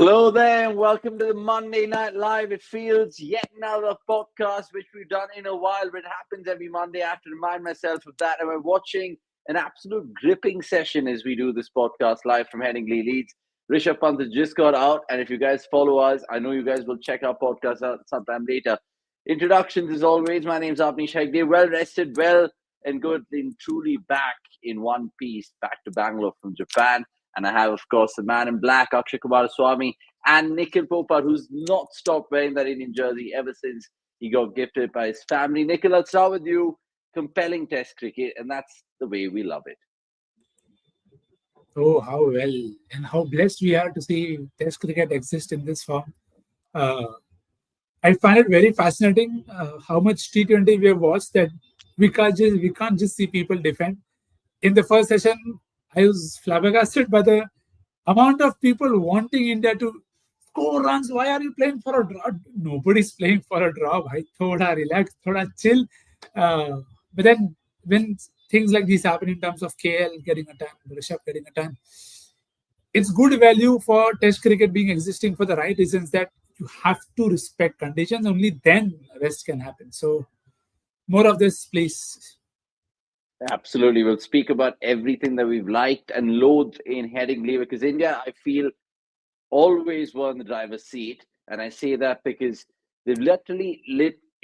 Hello there, and welcome to the Monday Night Live. It feels yet another podcast which we've done in a while, but it happens every Monday. I have to remind myself of that. And we're watching an absolute gripping session as we do this podcast live from Headingley, Leeds. Rishabh Pant has just got out, and if you guys follow us, I know you guys will check our podcast out sometime later. Introductions as always. My name's Avnish Hegde. Well rested, well and good, and truly back in one piece, back to Bangalore from Japan. And I have, of course, the man in black, Akshay Swami, and Nikhil Popar, who's not stopped wearing that Indian jersey ever since he got gifted by his family. Nikhil, let's start with you. Compelling Test cricket, and that's the way we love it. Oh, how well and how blessed we are to see Test cricket exist in this form. Uh, I find it very fascinating how much T20 we have watched that we can't just see people defend. In the first session, I was flabbergasted by the amount of people wanting India to score runs. Why are you playing for a draw? Nobody's playing for a draw. Bhai. Thoda relax, thoda chill. But then when things like these happen in terms of KL getting a turn, Rishabh getting a turn, it's good value for Test cricket being existing for the right reasons that you have to respect conditions. Only then rest can happen. So more of this, please. Absolutely. We'll speak about everything that we've liked and loathed in Headingley because India, I feel, always were in the driver's seat. And I say that because they've literally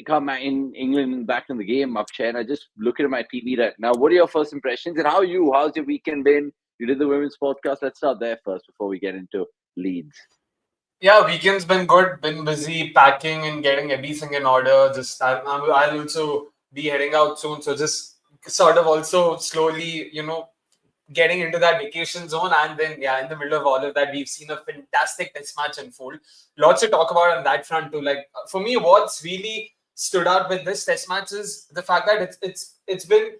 come in England back in the game, Akshay. And I just look at my TV right now. What are your first impressions? And how's your weekend been? You did the women's podcast. Let's start there first before we get into Leeds. Yeah, weekend's been good. Been busy packing and getting everything in order. I'll also be heading out soon. So just sort of also slowly, getting into that vacation zone. And then, in the middle of all of that, we've seen a fantastic test match unfold. Lots to talk about on that front too. Like for me, what's really stood out with this test match is the fact that it's been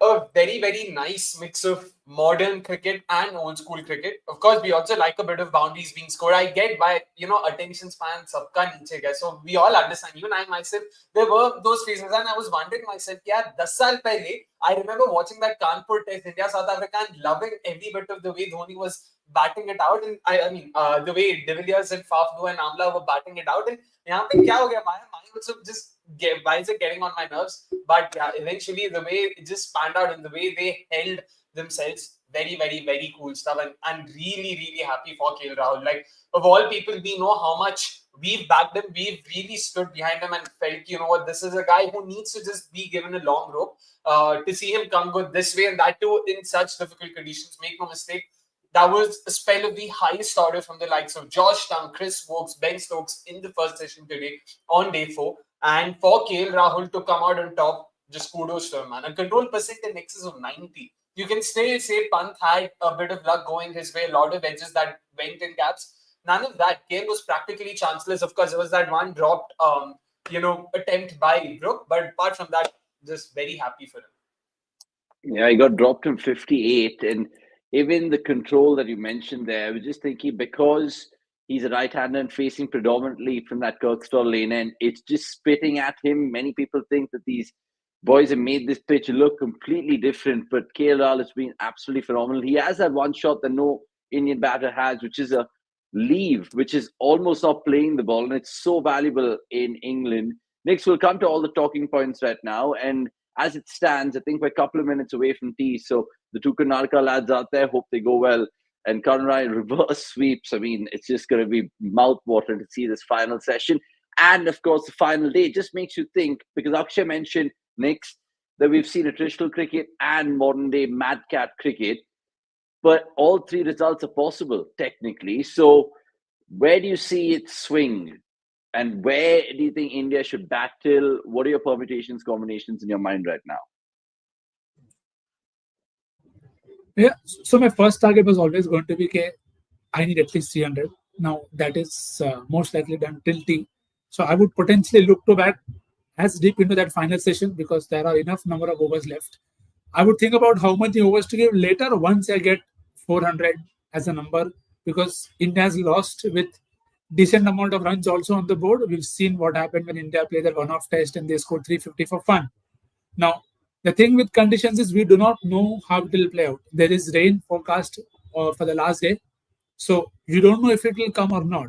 a very, very nice mix of modern cricket and old school cricket. Of course, we also like a bit of boundaries being scored. I get by, attention span sabka niche hai. So we all understand. Even I myself, there were those phases and I was wondering myself, 10 saal pehle, I remember watching that Kanpur test, India, South Africa, and loving every bit of the way Dhoni was batting it out. And the way De Villiers and Faf and Amla were batting it out. And yahan pe kya ho gaya? My mind was just why is it getting on my nerves? But eventually the way it just panned out and the way they held themselves, very, very, very cool stuff. And really, really happy for KL Rahul. Like, of all people, we know how much we've backed him. We've really stood behind him and felt, you know what, this is a guy who needs to just be given a long rope. To see him come good this way and that too in such difficult conditions, make no mistake, that was a spell of the highest order from the likes of Josh Tongue, Chris Wokes, Ben Stokes in the first session today on day 4. And for KL Rahul to come out on top, just kudos to him, man. A control percent in excess of 90. You can still say Pant had a bit of luck going his way, a lot of edges that went in gaps. None of that. KL was practically chanceless. Of course, there was that one dropped, attempt by Brook. But apart from that, just very happy for him. Yeah, he got dropped in 58. And even the control that you mentioned there, I was just thinking because he's a right-hander and facing predominantly from that Kirkstall lane end, it's just spitting at him. Many people think that these boys have made this pitch look completely different, but KL Rahul has been absolutely phenomenal. He has that one shot that no Indian batter has, which is a leave, which is almost not playing the ball, and it's so valuable in England. Next, we'll come to all the talking points right now, and as it stands, I think we're a couple of minutes away from tea, so the two Karnataka lads out there, hope they go well. And Karnataka reverse sweeps. I mean, it's just going to be mouth-watering to see this final session. And, of course, the final day. It just makes you think, because Akshay mentioned, Nix, that we've seen attritional cricket and modern-day madcap cricket. But all three results are possible, technically. So where do you see it swing? And where do you think India should bat till? What are your permutations, combinations in your mind right now? Yeah, so my first target was always going to be, okay, I need at least 300. Now that is most likely done till T. So I would potentially look to bat as deep into that final session because there are enough number of overs left. I would think about how many overs to give later once I get 400 as a number because India has lost with decent amount of runs also on the board. We've seen what happened when India played that one-off test and they scored 350 for fun. Now, the thing with conditions is we do not know how it will play out. There is rain forecast for the last day. So you don't know if it will come or not,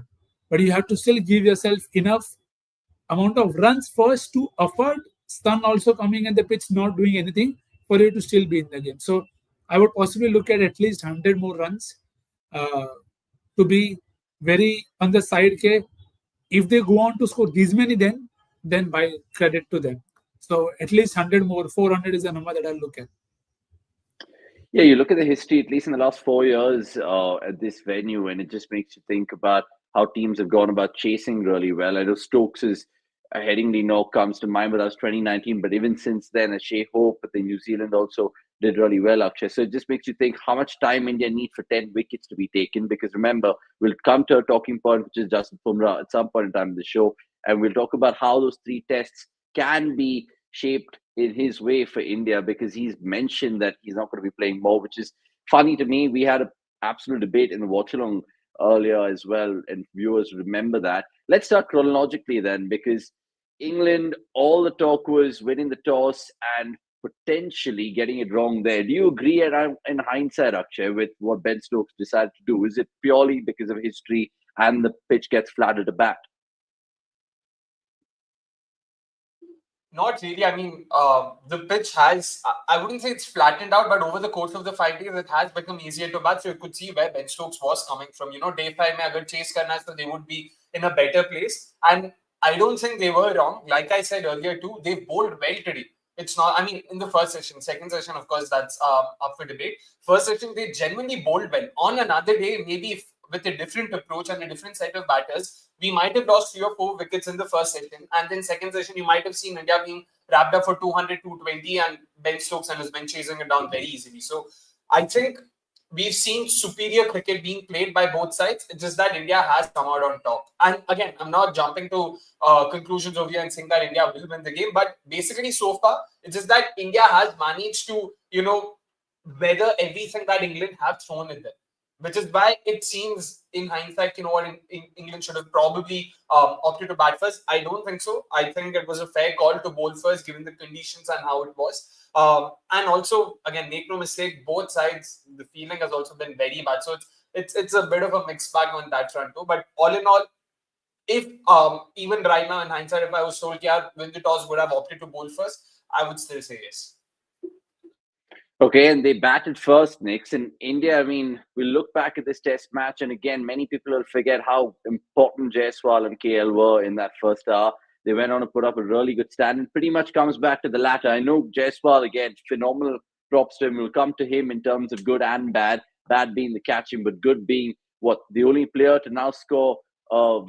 but you have to still give yourself enough amount of runs first to afford stun also coming and the pitch not doing anything for you to still be in the game. So I would possibly look at least 100 more runs uh, to be very on the side. K. If they go on to score these many, then by credit to them. So at least 100 more, 400 is the number that I'll look at. Yeah, you look at the history, at least in the last 4 years at this venue, and it just makes you think about how teams have gone about chasing really well. I know Stokes is Headingley knock comes to mind, but that was 2019. But even since then, a Shea Hope, but the New Zealand also did really well, Akshay. So it just makes you think how much time India need for 10 wickets to be taken. Because remember, we'll come to a talking point, which is Jasprit Bumrah at some point in time in the show, and we'll talk about how those three tests can be shaped in his way for India because he's mentioned that he's not going to be playing more, which is funny to me. We had an absolute debate in the watch along earlier as well, and viewers remember that. Let's start chronologically then, because England, all the talk was winning the toss and potentially getting it wrong there. Do you agree in hindsight, Akshay, with what Ben Stokes decided to do? Is it purely because of history and the pitch gets flat at the bat? Not really. I mean, the pitch has, I wouldn't say it's flattened out, but over the course of the 5 days, it has become easier to bat. So you could see where Ben Stokes was coming from. Day 5 mein agar chase karna hai, so they would be in a better place. And I don't think they were wrong. Like I said earlier too, they bowled well today. It's not, I mean, in the first session, second session, of course, that's up for debate. First session, they genuinely bowled well. On another day, maybe if, with a different approach and a different set of batters, we might have lost 3 or 4 wickets in the first session. And then second session, you might have seen India being wrapped up for 200, 220 and Ben Stokes and his men chasing it down very easily. So I think we've seen superior cricket being played by both sides. It's just that India has come out on top. And again, I'm not jumping to conclusions over here and saying that India will win the game. But basically, so far, it's just that India has managed to, weather everything that England have thrown at them. Which is why it seems, in hindsight, England should have probably opted to bat first. I don't think so. I think it was a fair call to bowl first, given the conditions and how it was. And also, again, make no mistake, both sides, the feeling has also been very bad. So it's a bit of a mixed bag on that front too. But all in all, if even right now in hindsight, if I was told, yeah, win the toss, would have opted to bowl first, I would still say yes. Okay, and they batted first, Knicks. And India, I mean, we look back at this test match, and again, many people will forget how important Jaiswal and KL were in that first hour. They went on to put up a really good stand, and pretty much comes back to the latter. I know Jaiswal, again, phenomenal props to him. We'll come to him in terms of good and bad. Bad being the catching, but good being the only player to now score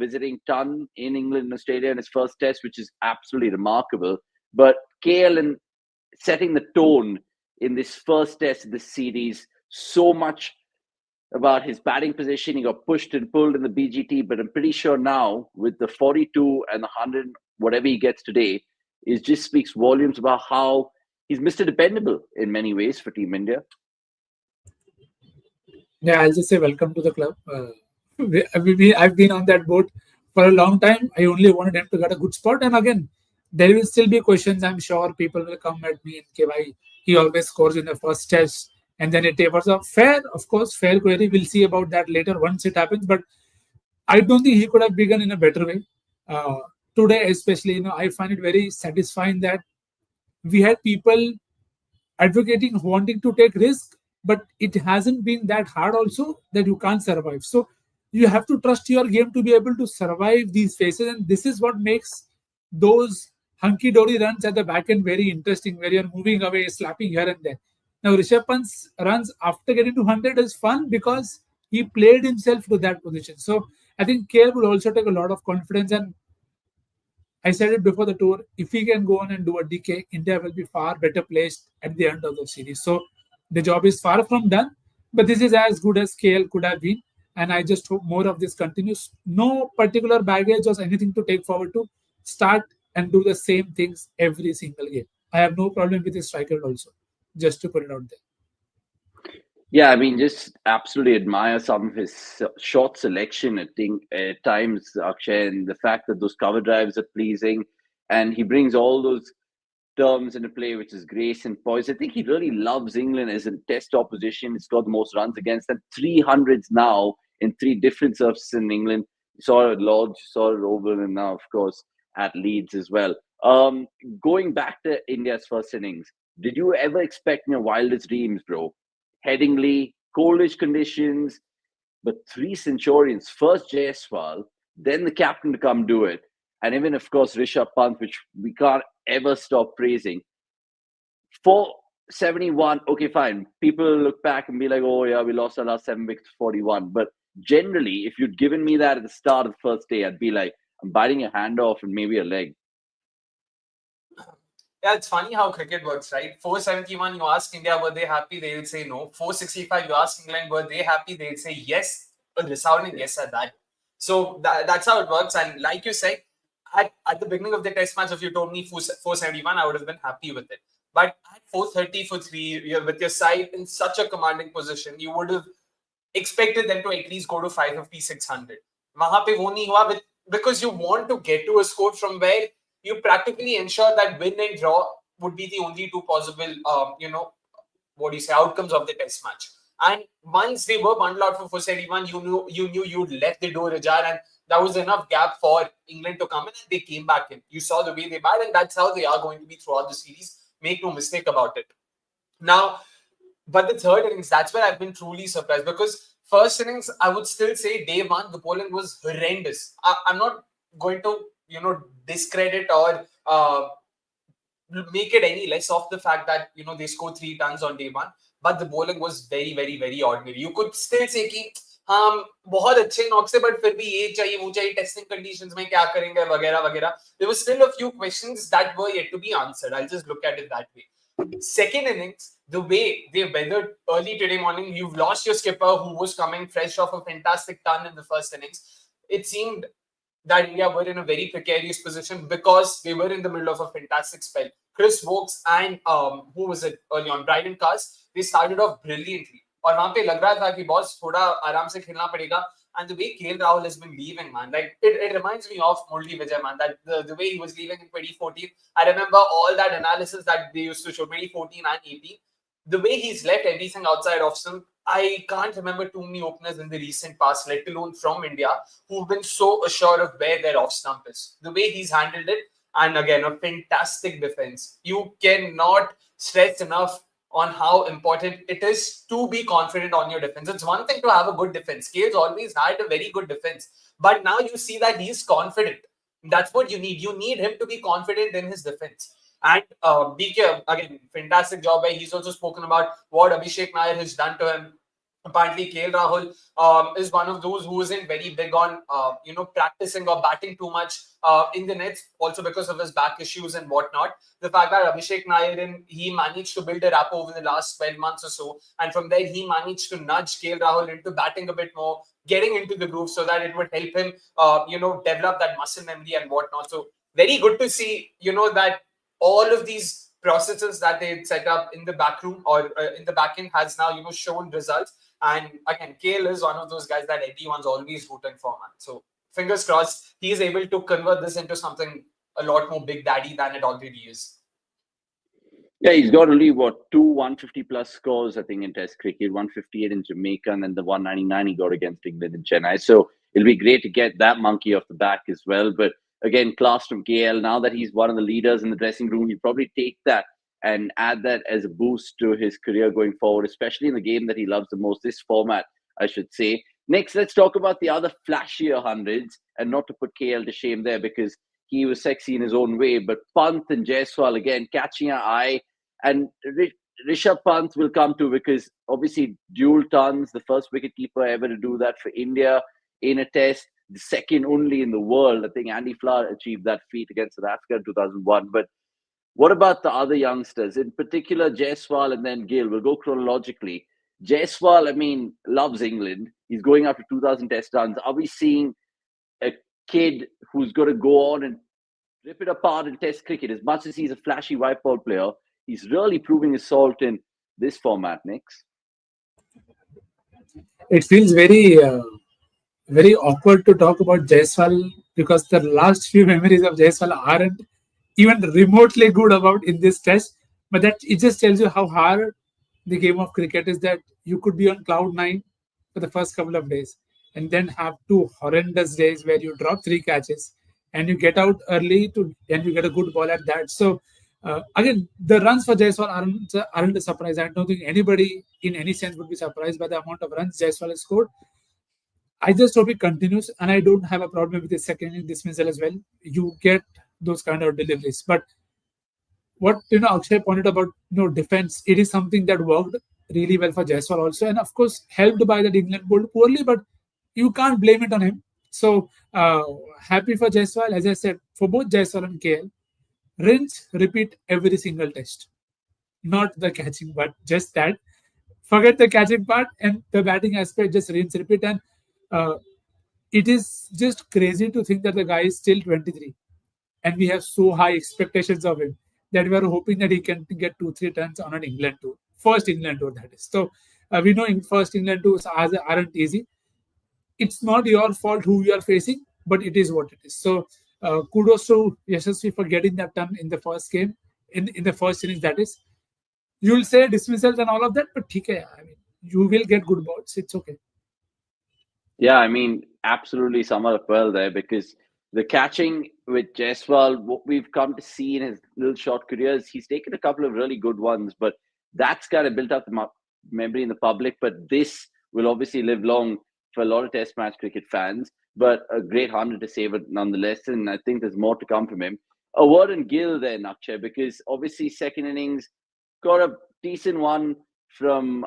visiting ton in England and Australia in his first test, which is absolutely remarkable. But KL and setting the tone in this first test of this series, so much about his batting position. He got pushed and pulled in the BGT, but I'm pretty sure now with the 42 and the 100, whatever he gets today, it just speaks volumes about how he's Mr. Dependable in many ways for Team India. Yeah, I'll just say welcome to the club. I've been on that boat for a long time. I only wanted him to get a good spot. And again, there will still be questions. I'm sure people will come at me and say, why he always scores in the first test and then it tapers off. Fair, of course, fair query. We'll see about that later once it happens. But I don't think he could have begun in a better way. Today, especially, I find it very satisfying that we had people advocating wanting to take risk, but it hasn't been that hard also that you can't survive. So you have to trust your game to be able to survive these phases, and this is what makes those hunky-dory runs at the back end very interesting, where you're moving away, slapping here and there. Now, Rishabh Pant's runs after getting to 100 is fun because he played himself to that position. So I think KL will also take a lot of confidence. And I said it before the tour, if he can go on and do a DK, India will be far better placed at the end of the series. So the job is far from done, but this is as good as KL could have been. And I just hope more of this continues. No particular baggage or anything to take forward to. Start and do the same things every single game. I have no problem with his striker also, just to put it out there. Yeah, I mean, just absolutely admire some of his shot selection. I think at times, Akshay, and the fact that those cover drives are pleasing, and he brings all those terms into play, which is grace and poise. I think he really loves England as a test opposition. It's got the most runs against them, 300s now in three different surfaces in England. You saw it at Lords, you saw it at Oval, and now, of course, at Leeds as well. Going back to India's first innings, did you ever expect in your wildest dreams, bro? Headingley, coldish conditions, but three Centurions, first Jaiswal, then the captain to come do it. And even, of course, Rishabh Pant, which we can't ever stop praising. 471, okay, fine. People look back and be like, oh, yeah, we lost our last 7 wickets, 41. But generally, if you'd given me that at the start of the first day, I'd be like, I'm biting a hand off and maybe a leg. Yeah, it's funny how cricket works, right? 471, you ask India, were they happy? They will say no. 465, you ask England, were they happy? They will say yes. A resounding yes at that. So that's how it works. And like you said, at the beginning of the test match, if you told me 471, I would have been happy with it. But at 430 for 3, with your side in such a commanding position, you would have expected them to at least go to 550, 600. Wahan pe wo nahi hua because you want to get to a score from where you practically ensure that win and draw would be the only two possible, outcomes of the test match. And once they were bundled out for 471, you knew you'd left the door ajar, and that was enough gap for England to come in, and they came back in. You saw the way they batted, and that's how they are going to be throughout the series. Make no mistake about it. Now, but the third innings, that's where I've been truly surprised, because first innings, I would still say day one, the bowling was horrendous. I'm not going to, discredit or make it any less of the fact that, they scored 3 tons on day one. But the bowling was very, very, very ordinary. You could still say कि हम बहुत अच्छे knock से, but फिर भी ये चाहिए वो चाहिए, टेस्टिंग कंडीशंस में क्या करेंगे वगैरह वगैरह. There was still a few questions that were yet to be answered. I'll just look at it that way. Second innings, the way they weathered early today morning, you've lost your skipper who was coming fresh off a fantastic ton in the first innings. It seemed that India were in a very precarious position because they were in the middle of a fantastic spell. Chris Wokes and who was it early on, Bryden Cars, they started off brilliantly. और वहां पे लग रहा था कि boss थोड़ा आराम से खेलना पड़ेगा. And the way KL Rahul has been leaving, man, like it reminds me of Murli Vijay, man. That the way he was leaving in 2014, I remember all that analysis that they used to show 2014 and 18. The way he's left everything outside off stump, I can't remember too many openers in the recent past, let alone from India, who've been so assured of where their off stump is. The way he's handled it, and again, a fantastic defense. You cannot stress enough on how important it is to be confident on your defense. It's one thing to have a good defense. Kale's always had a very good defense, but now you see that he's confident. That's what you need. You need him to be confident in his defense. And BK, again, fantastic job. He's also spoken about what Abhishek Nair has done to him. Apparently, KL Rahul is one of those who isn't very big on, practicing or batting too much in the nets, also because of his back issues and whatnot. The fact that Abhishek Nair, he managed to build a rapport over the last 12 months or so. And from there, he managed to nudge KL Rahul into batting a bit more, getting into the groove so that it would help him, develop that muscle memory and whatnot. So very good to see, that all of these processes that they set up in the back room or in the back end has now, shown results. And again, KL is one of those guys that everyone's always rooting for, man. So fingers crossed, he is able to convert this into something a lot more big daddy than it already is. Yeah, he's got only, two 150 plus scores, I think, in Test cricket, 158 in Jamaica, and then the 199 he got against England in Chennai. So it'll be great to get that monkey off the back as well. But again, class from KL, now that he's one of the leaders in the dressing room, he'll probably take that and add that as a boost to his career going forward, especially in the game that he loves the most, this format, I should say. Next, let's talk about the other flashier hundreds, and not to put KL to shame there because he was sexy in his own way, but Pant and Jaiswal, again, catching our eye. And Rishabh Pant will come to, because obviously dual tons, the first wicketkeeper ever to do that for India in a test, the second only in the world. I think Andy Flower achieved that feat against South Africa in 2001. But what about the other youngsters, in particular Jaiswal and then Gill? We'll go chronologically. Jaiswal, I mean, loves England. He's going up to 2,000 test runs. Are we seeing a kid who's going to go on and rip it apart in test cricket? As much as he's a flashy white ball player, he's really proving his salt in this format, Nix. It feels very awkward to talk about Jaiswal because the last few memories of Jaiswal aren't even remotely good about in this test. But that it just tells you how hard the game of cricket is, that you could be on cloud 9 for the first couple of days. and then have 2 horrendous days where you drop 3 catches and you get out early and you get a good ball at that. So again, the runs for Jaiswal aren't a surprise. I don't think anybody in any sense would be surprised by the amount of runs Jaiswal has scored. I just hope it continues, and I don't have a problem with the second in dismissal as well. You get those kind of deliveries, but what Akshay pointed about defense, it is something that worked really well for Jaiswal also, and of course helped by that England bowled poorly, but you can't blame it on him. So happy for Jaiswal, as I said, for both Jaiswal and KL. Rinse, repeat every single test, not the catching, but just that. Forget the catching part and the batting aspect. Just rinse, repeat, and uh, it is just crazy to think that the guy is still 23 and we have so high expectations of him that we are hoping that he can get 2-3 tons on an England tour, first England tour that is. So we know in first England tours aren't easy. It's not your fault who you are facing, but it is what it is. So kudos to Yashasvi for getting that done in the first game, in the first innings. That is, you'll say dismissals and all of that, but okay, I mean, you will get good balls. It's okay. Yeah, I mean, absolutely sum it up well there, because the catching with Jaiswal, what we've come to see in his little short careers, he's taken a couple of really good ones, but that's kind of built up the memory in the public. But this will obviously live long for a lot of Test match cricket fans, but a great 100 to save it nonetheless. And I think there's more to come from him. A word on Gill there, Akshay, because obviously second innings got a decent one from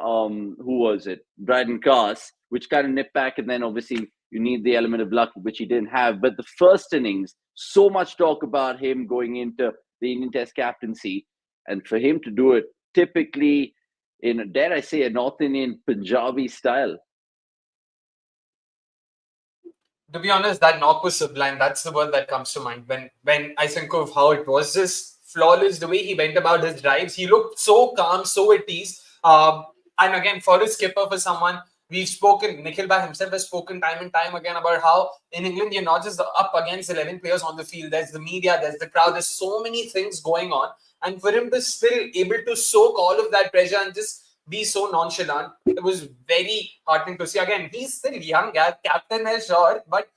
who was it? Bryden Cast, which kind of nipped back, and then obviously you need the element of luck, which he didn't have. But the first innings, so much talk about him going into the Indian Test captaincy, and for him to do it typically in, dare I say, a North Indian Punjabi style. To be honest, that knock was sublime. That's the word that comes to mind when I think of how it was. Just flawless, the way he went about his drives. He looked so calm, so at ease. And again, for a skipper, for someone, we've spoken, Nikhil Bhai himself has spoken time and time again about how in England, you're not just up against 11 players on the field. There's the media, there's the crowd, there's so many things going on. And for him to still able to soak all of that pressure and just be so nonchalant, it was very heartening to see. Again, he's still young, yeah, captain is sure, but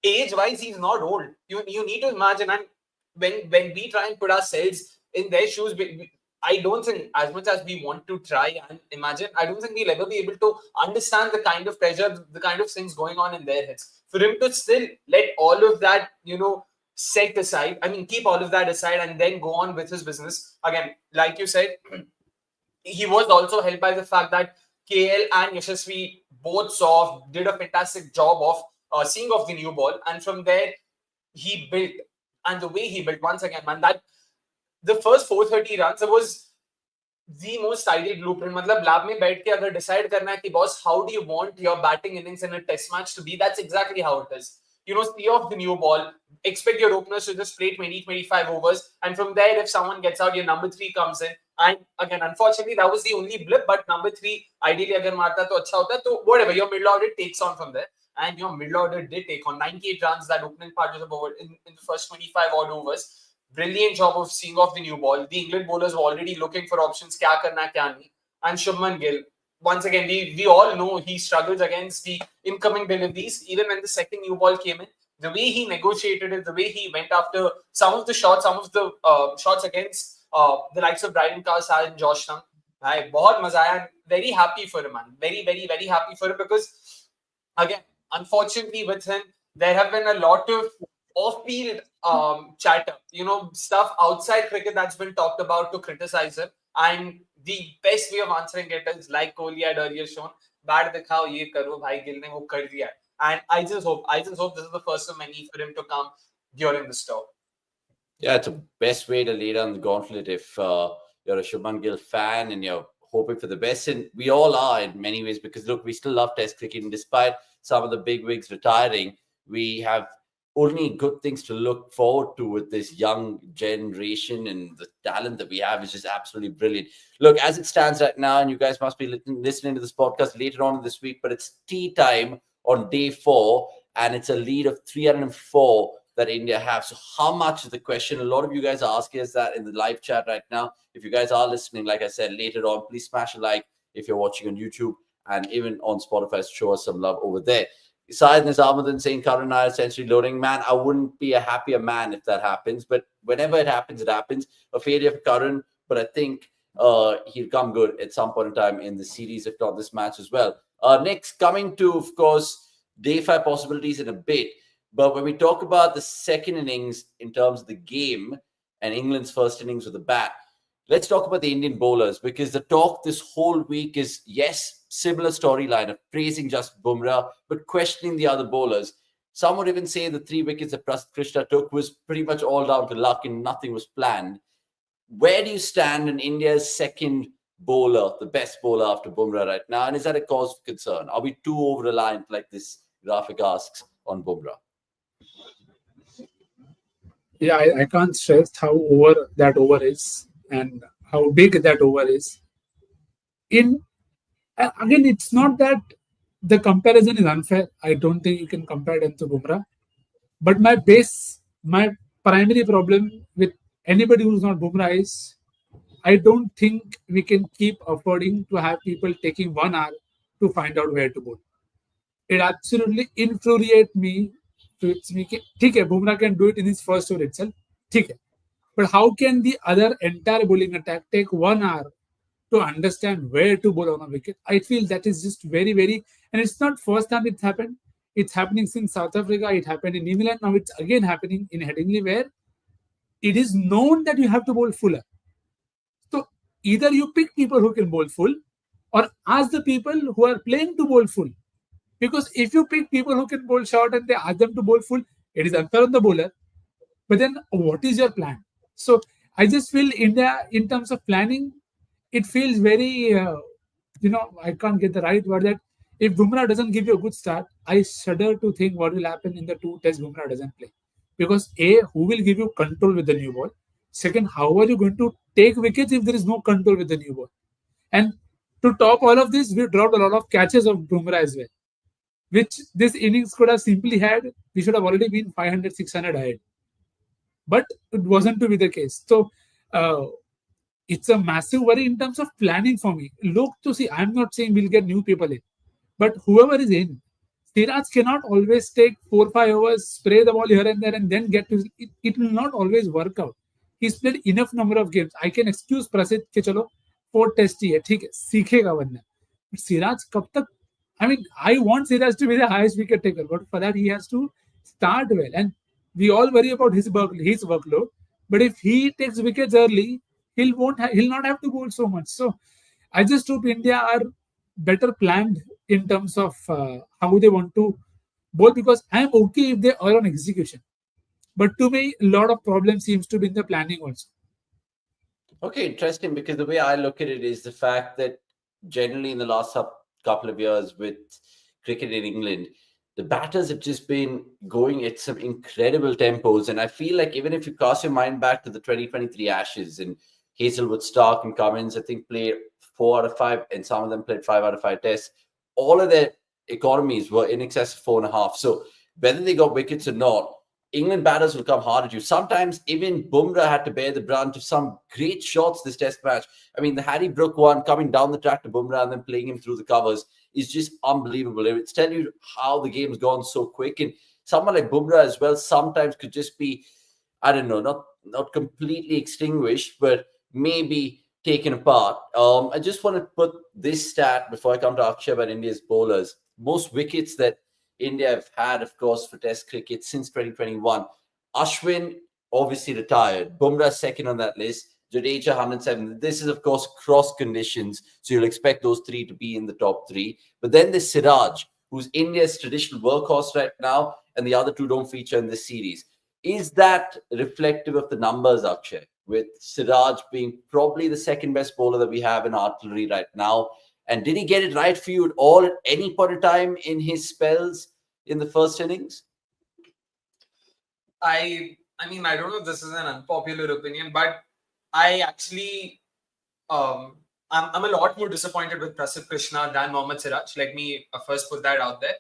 age-wise, he's not old. You need to imagine, and when we try and put ourselves in their shoes, I don't think, as much as we want to try and imagine, I don't think we'll ever be able to understand the kind of pressure, the kind of things going on in their heads. For him to still let all of that, set aside, I mean, keep all of that aside and then go on with his business. Again, like you said, he was also helped by the fact that KL and Yashasvi both did a fantastic job of seeing off the new ball, and from there he built. And the way he built, once again, man, that the first 430 runs, it was the most ideal blueprint. मतलब lab में बैठ के अगर decide करना है कि boss, how do you want your batting innings in a test match to be? That's exactly how it is. See off the new ball, expect your openers to just play 20-25 overs, and from there, if someone gets out, your number 3 comes in. And again, unfortunately, that was the only blip, but number 3, ideally, agar marta to acha hota, so whatever, your middle order takes on from there. And your middle order did take on 98 runs, that opening partnership over in the first 25 odd overs. Brilliant job of seeing off the new ball. The England bowlers were already looking for options, kya karna, kya nahi. And Shubman Gill, once again, we all know he struggles against the incoming deliveries. Even when the second new ball came in, the way he negotiated it, the way he went after some of the shots against the likes of Bryden Cast and Josh Tung. बहुत मजा आया. Very happy for him, man. Very, very, very happy for him, because, again, unfortunately with him, there have been a lot of off-field chatter, stuff outside cricket that's been talked about to criticize him. And the best way of answering it is, like Kohli had earlier shown, bat dikhao, ye karo, bhai Gill ne wo kar diya. And I just hope this is the first of many for him to come during this tour. Yeah, it's the best way to lay down the gauntlet if you're a Shubman Gill fan and you're hoping for the best. And we all are in many ways, because, look, we still love Test cricket. And despite some of the big wigs retiring, we have only good things to look forward to with this young generation, and the talent that we have is just absolutely brilliant. Look, as it stands right now, and you guys must be listening to this podcast later on this week, but it's tea time on day 4, and it's a lead of 304 that India have. So how much is the question? A lot of you guys are asking us that in the live chat right now. If you guys are listening, like I said, later on, please smash a like if you're watching on YouTube, and even on Spotify, show us some love over there. Syed Nizamuddin saying Karan Nair century loading. Man, I wouldn't be a happier man if that happens. But whenever it happens, it happens. A failure for Karan, but I think he'll come good at some point in time in the series, if not this match as well. Next, coming to, of course, day 5 possibilities in a bit. But when we talk about the second innings in terms of the game and England's first innings with the bat, let's talk about the Indian bowlers, because the talk this whole week is, yes, similar storyline of praising Jasprit Bumrah, but questioning the other bowlers. Some would even say the 3 wickets that Prasidh Krishna took was pretty much all down to luck and nothing was planned. Where do you stand in India's second bowler, the best bowler after Bumrah right now? And is that a cause for concern? Are we too over-reliant, like this graphic asks, on Bumrah? Yeah, I can't stress how over is and how big that over is. Again, it's not that the comparison is unfair. I don't think you can compare them to Bumrah. But my primary problem with anybody who's not Bumrah is I don't think we can keep affording to have people taking 1 hour to find out where to bowl. It absolutely infuriates me. ठीक है, Bumrah can do it in his first over itself. ठीक है. But how can the other entire bowling attack take 1 hour to understand where to bowl on a wicket? I feel that is just very, very... And it's not first time it's happened. It's happening since South Africa. It happened in England. Now it's again happening in Headingley, where it is known that you have to bowl fuller. So either you pick people who can bowl full or ask the people who are playing to bowl full. Because if you pick people who can bowl short and they ask them to bowl full, it is unfair on the bowler. But then what is your plan? So I just feel India, in terms of planning, it feels very, I can't get the right word, that if Bumrah doesn't give you a good start, I shudder to think what will happen in the 2 tests Bumrah doesn't play. Because A, who will give you control with the new ball? Second, how are you going to take wickets if there is no control with the new ball? And to top all of this, we dropped a lot of catches of Bumrah as well, which this innings could have simply had. We should have already been 500, 600 ahead. But it wasn't to be the case. So it's a massive worry in terms of planning for me. Look, to see, I'm not saying we'll get new people in, but whoever is in, Siraj cannot always take 4-5 hours, spray the ball here and there, and then get to it. It will not always work out. He's played enough number of games. I can excuse Prasidh कि चलो 4 test ही है, ठीक है, सीखेगा बंदा. But Siraj कब तक? I mean, I want Siraj to be the highest wicket taker, but for that he has to start well. And we all worry about his workload. But if he takes wickets early, he'll not have to bowl so much. So I just hope India are better planned in terms of how they want to bowl, because I'm okay if they are on execution. But to me, a lot of problem seems to be in the planning also. Okay, interesting, because the way I look at it is the fact that generally in the last couple of years with cricket in England, the batters have just been going at some incredible tempos. And I feel like even if you cast your mind back to the 2023 Ashes, and Hazlewood, Stark and Cummins, I think, played 4 out of 5, and some of them played 5 out of 5 tests. All of their economies were in excess of 4.5. So whether they got wickets or not, England batters will come hard at you. Sometimes even Bumrah had to bear the brunt of some great shots this test match. I mean, the Harry Brook one, coming down the track to Bumrah and then playing him through the covers, is just unbelievable. It's telling you how the game's gone so quick. And someone like Bumrah as well sometimes could just be, I don't know, not completely extinguished, but maybe taken apart. I just want to put this stat before I come to Akshay about India's bowlers. Most wickets that India have had, of course, for Test cricket since 2021. Ashwin obviously retired. Bumrah second on that list. Jadeja 107. This is, of course, cross conditions, so you'll expect those 3 to be in the top 3. But then there's Siraj, who's India's traditional workhorse right now, and the other 2 don't feature in this series. Is that reflective of the numbers, Akshay, with Siraj being probably the second best bowler that we have in artillery right now? And did he get it right for you at all at any point in time in his spells in the first innings? I mean, I don't know if this is an unpopular opinion, but I actually, I'm a lot more disappointed with Prasidh Krishna than Mohammad Siraj. Let me first put that out there.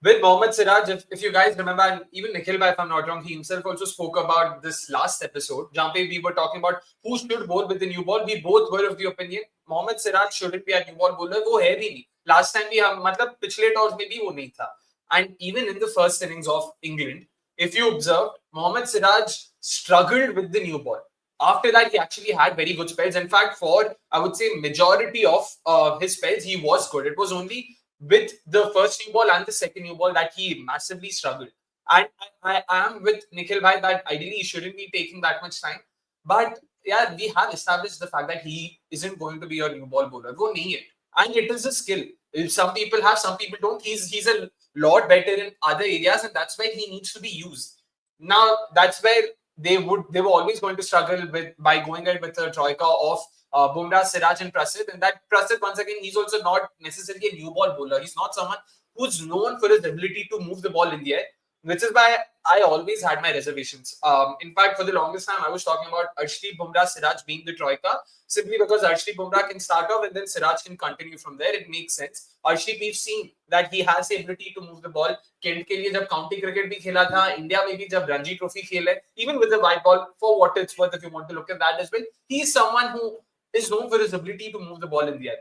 With Mohammad Siraj, if you guys remember, and even Nikhil Bhai, if I'm not wrong, he himself also spoke about this last episode. Jhan pe we were talking about who should bowl with the new ball. We both were of the opinion Mohammad Siraj shouldn't be a new ball bowler. वो है भी नहीं. Last time भी हम मतलब पिछले tours में भी वो नहीं था. And even in the first innings of England, if you observed, Mohammad Siraj struggled with the new ball. After that, he actually had very good spells. In fact, for I would say majority of his spells, he was good. It was only with the first new ball and the second new ball that he massively struggled. And I am with Nikhil Bhai that ideally he shouldn't be taking that much time. But yeah, we have established the fact that he isn't going to be your new ball bowler. Wo nahi hai. And it is a skill. Some people have, some people don't. He's a lot better in other areas, and that's where he needs to be used. Now that's where they were always going to struggle with by going ahead with a troika of Bumrah, Siraj, and Prasidh. And that Prasidh, once again, he's also not necessarily a new ball bowler. He's not someone who's known for his ability to move the ball in the air, which is why I always had my reservations. In fact, for the longest time, I was talking about Arshdeep Bumrah, Siraj being the troika, simply because Arshdeep Bumrah can start off and then Siraj can continue from there. It makes sense. Arshdeep, we've seen that he has the ability to move the ball. Kent के लिए जब county cricket भी खेला था, India में भी जब Ranji Trophy खेले, even with the white ball, for what it's worth, if you want to look at that as well, he's someone who is known for his ability to move the ball in the air.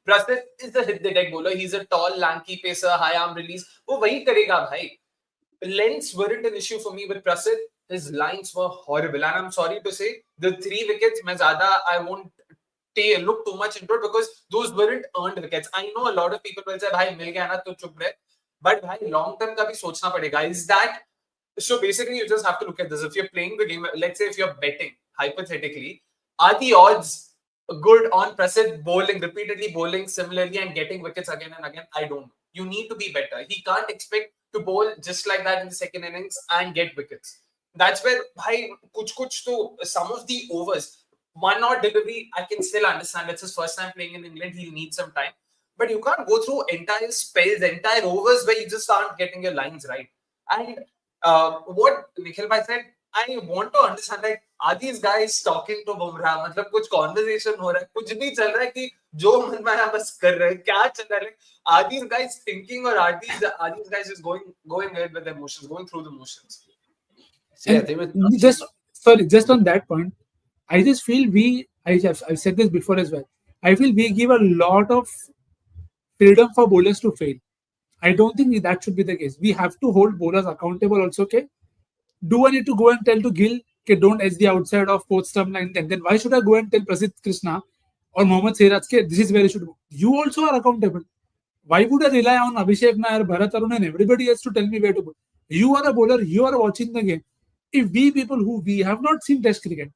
Prasidh is the hit the deck bowler. He's a tall, lanky pacer, high arm release. वो वही करेगा भाई. Lengths weren't an issue for me with Prasidh. His lines were horrible, and I'm sorry to say, the 3 wickets, I won't look too much into it because those weren't earned wickets. I know a lot of people will say, "Bhai, mil gaya na to chup rahe." But bhai, long term ka bhi sochna padega. Is that so? Basically, you just have to look at this. If you're playing the game, let's say if you're betting hypothetically, are the odds good on Prasidh bowling repeatedly, bowling similarly, and getting wickets again and again? I don't know. You need to be better. He can't expect to bowl just like that in the second innings and get wickets. That's where, bhai, kuch to some of the overs, 1-odd delivery, I can still understand. It's his first time playing in England. He'll need some time. But you can't go through entire spells, entire overs where you just aren't getting your lines right. And what Nikhil Bhai said, I want to understand that are these guys talking to Bumrah? मतलब कुछ conversation हो रहा है, कुछ भी चल रहा है कि जो मन में आया बस कर रहे हैं, क्या चल रहा है? Like, are these guys thinking or are these guys just going ahead with the emotions, going through the motions? See, I think just on that point, I just feel I've said this before as well. I feel we give a lot of freedom for bowlers to fail. I don't think that should be the case. We have to hold bowlers accountable also. Okay, do I need to go and tell to Gill, okay, don't edge the outside of fourth stump line? And then why should I go and tell Prasidh Krishna or Mohammad Siraj, okay, this is where you should go? You also are accountable. Why would I rely on Abhishek Nair, Bharat Arun, and everybody else to tell me where to go? You are a bowler. You are watching the game. If we people who we have not seen Test cricket,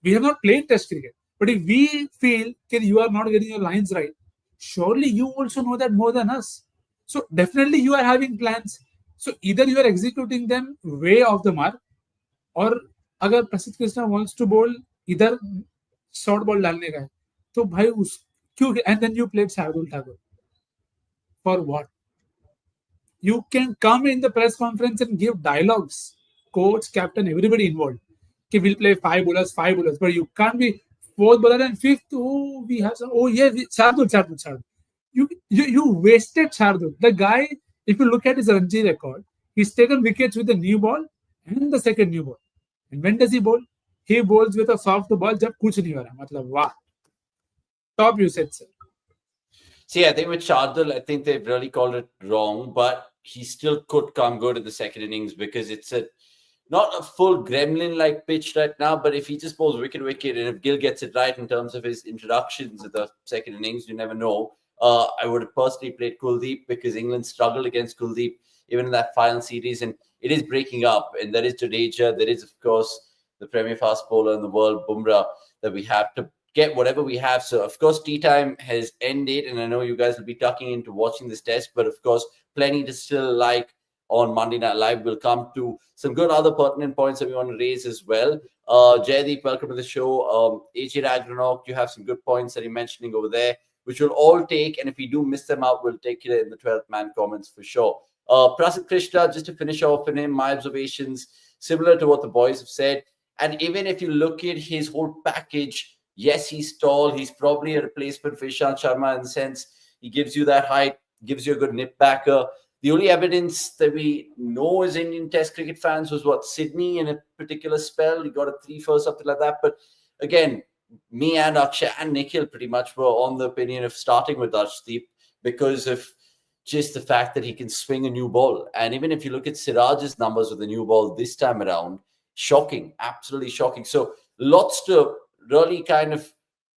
we have not played Test cricket, but if we feel that you are not getting your lines right, surely you also know that more than us. So definitely you are having plans. So either you are executing them way off the mark, or अगर Prasidh Krishna wants to bowl इधर short ball डालने का है, तो भाई उस क्यों? And then you played Shardul Thakur for what? You can come in the press conference and give dialogues, coach, captain, everybody involved. Okay, we'll play 5 bowlers, but you can't be 4th bowler and 5th. Oh, we have some. Oh yeah, Shardul. You wasted Shardul. The guy, if you look at his Ranji record, he's taken wickets with the new ball and the second new ball. And when does he bowl? He bowls with a soft ball. जब कुछ नहीं हो रहा, मतलब वाह. Top usage, sir. See, I think with Shardul, I think they've really called it wrong, but he still could come good in the second innings because it's not a full gremlin-like pitch right now, but if he just bowls wicket, and if Gill gets it right in terms of his introductions at the second innings, you never know. I would have personally played Kuldeep because England struggled against Kuldeep even in that final series, and it is breaking up. And there is Jadeja, there is, of course, the premier fast bowler in the world, Bumrah, that we have to get whatever we have. So, of course, tea time has ended, and I know you guys will be tucking into watching this test, but, of course, plenty to still like on Monday Night Live. We'll come to some good other pertinent points that we want to raise as well. Jaydeep, welcome to the show. AJ Ragranok, you have some good points that you're mentioning over there, which we'll all take, and if we do miss them out, we'll take it in the 12th man comments for sure. Prasidh Krishna, just to finish off in him, my observations, similar to what the boys have said, and even if you look at his whole package, yes, he's tall, he's probably a replacement for Ishant Sharma in the sense he gives you that height, gives you a good nip backer. The only evidence that we know as Indian Test cricket fans was what Sydney in a particular spell. He got a 3 for something like that. But again, me and Akshay and Nikhil pretty much were on the opinion of starting with Arshdeep because of just the fact that he can swing a new ball. And even if you look at Siraj's numbers with the new ball this time around, shocking, absolutely shocking. So lots to really kind of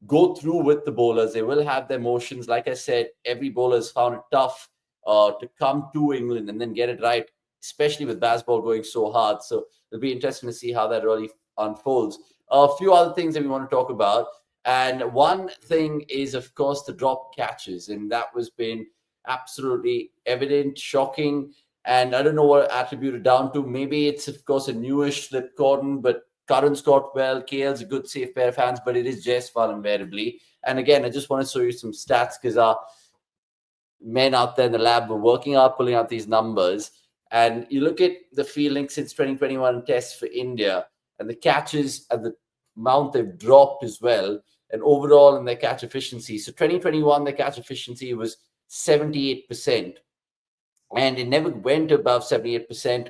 go through with the bowlers. They will have their motions. Like I said, every bowler has found it tough to come to England and then get it right, especially with baseball going so hard. So it'll be interesting to see how that really unfolds. A few other things that we want to talk about. And one thing is, of course, the drop catches. And that was been absolutely evident, shocking. And I don't know what attributed down to. Maybe it's, of course, a newish slip cordon, but Curran's got well. KL's a good, safe pair of hands, but it is Jaiswal invariably. And again, I just want to show you some stats because our men out there in the lab were working out, pulling out these numbers. And you look at the fielding since 2021 tests for India and the catches and the amount they've dropped as well, and overall in their catch efficiency. So 2021, their catch efficiency was 78%. And it never went above 78%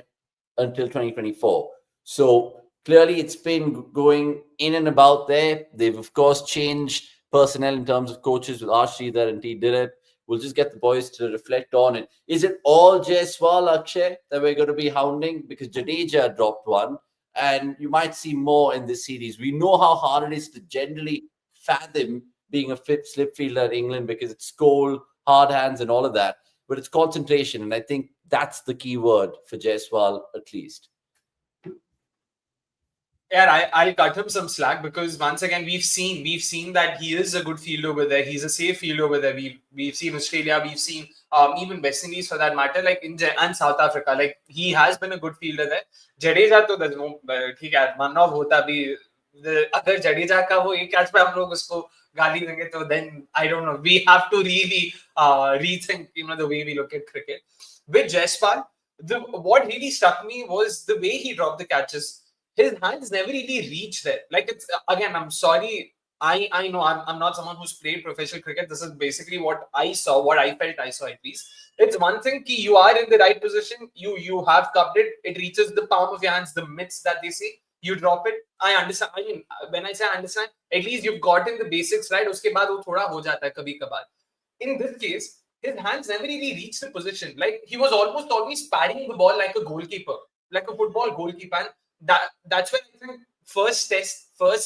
until 2024. So clearly it's been going in and about there. They've, of course, changed personnel in terms of coaches with Archie there and T. Dilip. We'll just get the boys to reflect on it. Is it all Jaiswal, Akshay, that we're going to be hounding? Because Jadeja dropped one, and you might see more in this series. We know how hard it is to generally fathom being a fit slip fielder in England because it's cold, hard hands, and all of that. But it's concentration, and I think that's the key word for Jaiswal, at least. Yeah, I'll cut him some slack because once again we've seen that he is a good fielder over there. He's a safe fielder over there. We've seen Australia, we've seen even West Indies for that matter, like and South Africa. Like he has been a good fielder there. Jadeja तो there's no ठीक है one off होता भी अगर जडेजा का वो एक catch पे हम लोग उसको गाली देंगे तो then I don't know, we have to really rethink the way we look at cricket. With Jaiswal, what really struck me was the way he dropped the catches. His hands never really reach there. Like it's again, I'm sorry. I know I'm not someone who's played professional cricket. This is basically what I saw, what I felt I saw at least. It's one thing ki you are in the right position, you have cupped it, it reaches the palm of your hands, the mitts that they say, you drop it. I understand. I mean, when I say I understand, at least you've gotten the basics right. Uske baad wo thoda ho jata hai kabhi kabhar. In this case, his hands never really reached the position. Like he was almost always padding the ball like a goalkeeper, like a football goalkeeper. And that's when I think first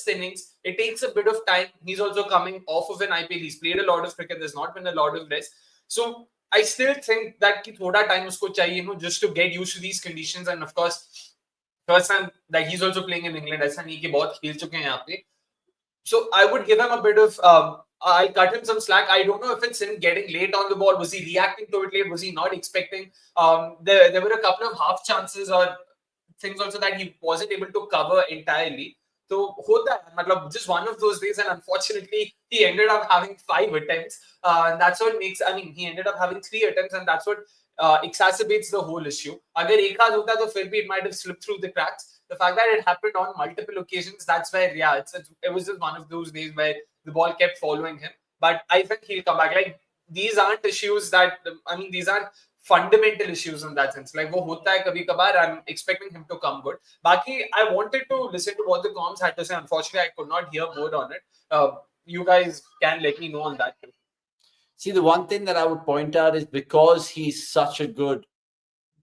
innings, it takes a bit of time. He's also coming off of an IPL. He's played a lot of cricket. There's not been a lot of rest. So I still think that thoda time usko chahiye, just to get used to these conditions. And of course, first time that he's also playing in England. Aisa nahi ki bahut khel chuke hain yahan pe. So I would give him a bit of I cut him some slack. I don't know if it's him getting late on the ball. Was he reacting to it late? Was he not expecting? There were a couple of half chances or things also that he wasn't able to cover entirely. So hota hai, just one of those days, and unfortunately he ended up having 5 attempts. And that's what makes, he ended up having 3 attempts, and that's what exacerbates the whole issue. Agar ek aad hota, to fir bhi it might have slipped through the cracks. The fact that it happened on multiple occasions, that's where, it was just one of those days where the ball kept following him. But I think he'll come back. Like, these aren't issues that, these aren't fundamental issues in that sense. Like, wo hota hai kabhi kabar, I'm expecting him to come good. Baki, I wanted to listen to what the comms had to say. Unfortunately, I could not hear more on it. You guys can let me know on that too. See, the one thing that I would point out is because he's such a good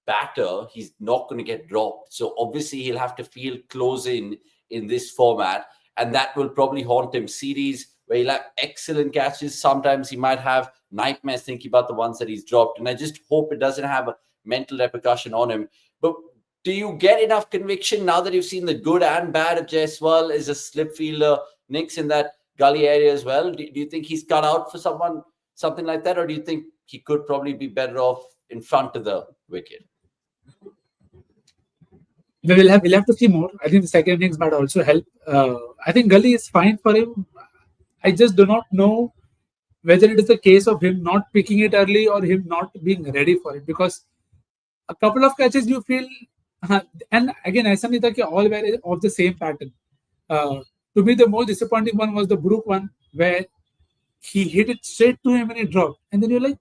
batter, he's not going to get dropped. So obviously he'll have to field close in this format, and that will probably haunt him. Series where he'll have excellent catches. Sometimes he might have nightmares thinking about the ones that he's dropped, and I just hope it doesn't have a mental repercussion on him. But do you get enough conviction now that you've seen the good and bad of Jaiswal as a slip fielder, nicks in that gully area as well? Do you think he's cut out for something like that, or do you think he could probably be better off in front of the wicket? We'll have to see more. I think the second innings might also help. I think Gully is fine for him. I just do not know whether it is a case of him not picking it early or him not being ready for it, because a couple of catches you feel, and again, I said that all were of the same pattern. To me, the most disappointing one was the Brook one, where he hit it straight to him and it dropped. And then you're like,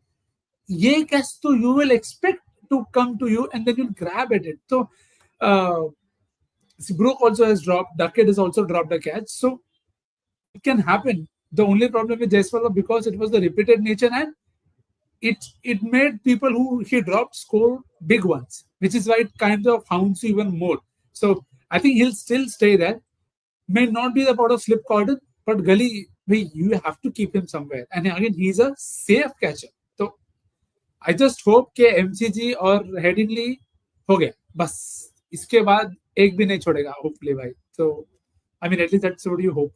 ye catch to you will expect to come to you, and then you'll grab at it. So, Brook also has dropped. Duckett has also dropped a catch. So, it can happen. The only problem with Jaiswal was because it was the repeated nature, and it made people who he dropped score big ones, which is why it kind of hounds you even more. So I think he'll still stay there. May not be the part of slip cordon, but Gully, you have to keep him somewhere. And again, he's a safe catcher. So I just hope कि MCG और Headingley हो गया बस इसके बाद एक भी नहीं छोड़ेगा hopefully भाई. So I mean at least that's what you hope.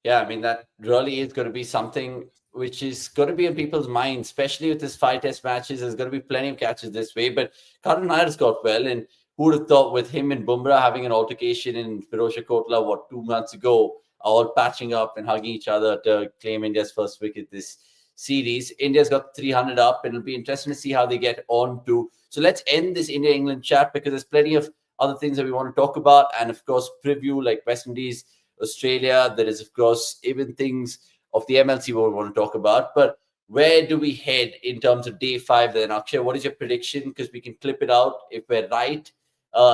Yeah, I mean, that really is going to be something which is going to be in people's minds, especially with this 5 test matches. There's going to be plenty of catches this way. But Karan Nayar's got well, and who would have thought with him and Bumrah having an altercation in Firozshah Kotla, 2 months ago, all patching up and hugging each other to claim India's first wicket this series. India's got 300 up, and it'll be interesting to see how they get on to. So let's end this India-England chat because there's plenty of other things that we want to talk about. And of course, preview like West Indies, Australia. There is, of course, even things of the MLC we want to talk about. But where do we head in terms of day 5 then? Akshay, what is your prediction? Because we can clip it out if we're right.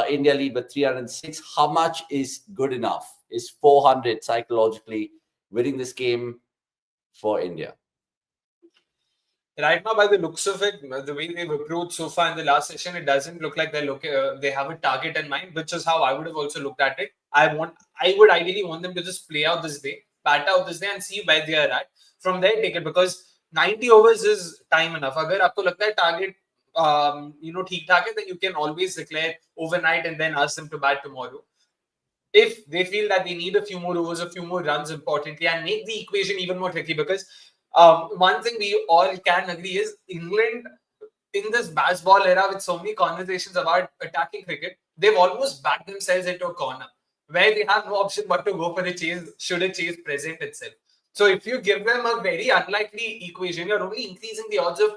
India lead by 306. How much is good enough? Is 400 psychologically winning this game for India? Right now, by the looks of it, the way they've approached so far in the last session, it doesn't look like they have a target in mind, which is how I would have also looked at it. I would ideally want them to just play out this day, bat out this day, and see where they are at. From there, take it, because 90 overs is time enough. Agar aapko lagta hai target, theek thaak hai, then you can always declare overnight and then ask them to bat tomorrow. If they feel that they need a few more overs, a few more runs, importantly, and make the equation even more tricky, because one thing we all can agree is England in this baseball era with so many conversations about attacking cricket, they've almost backed themselves into a corner where they have no option but to go for a chase should a chase present itself. So if you give them a very unlikely equation, you're only increasing the odds of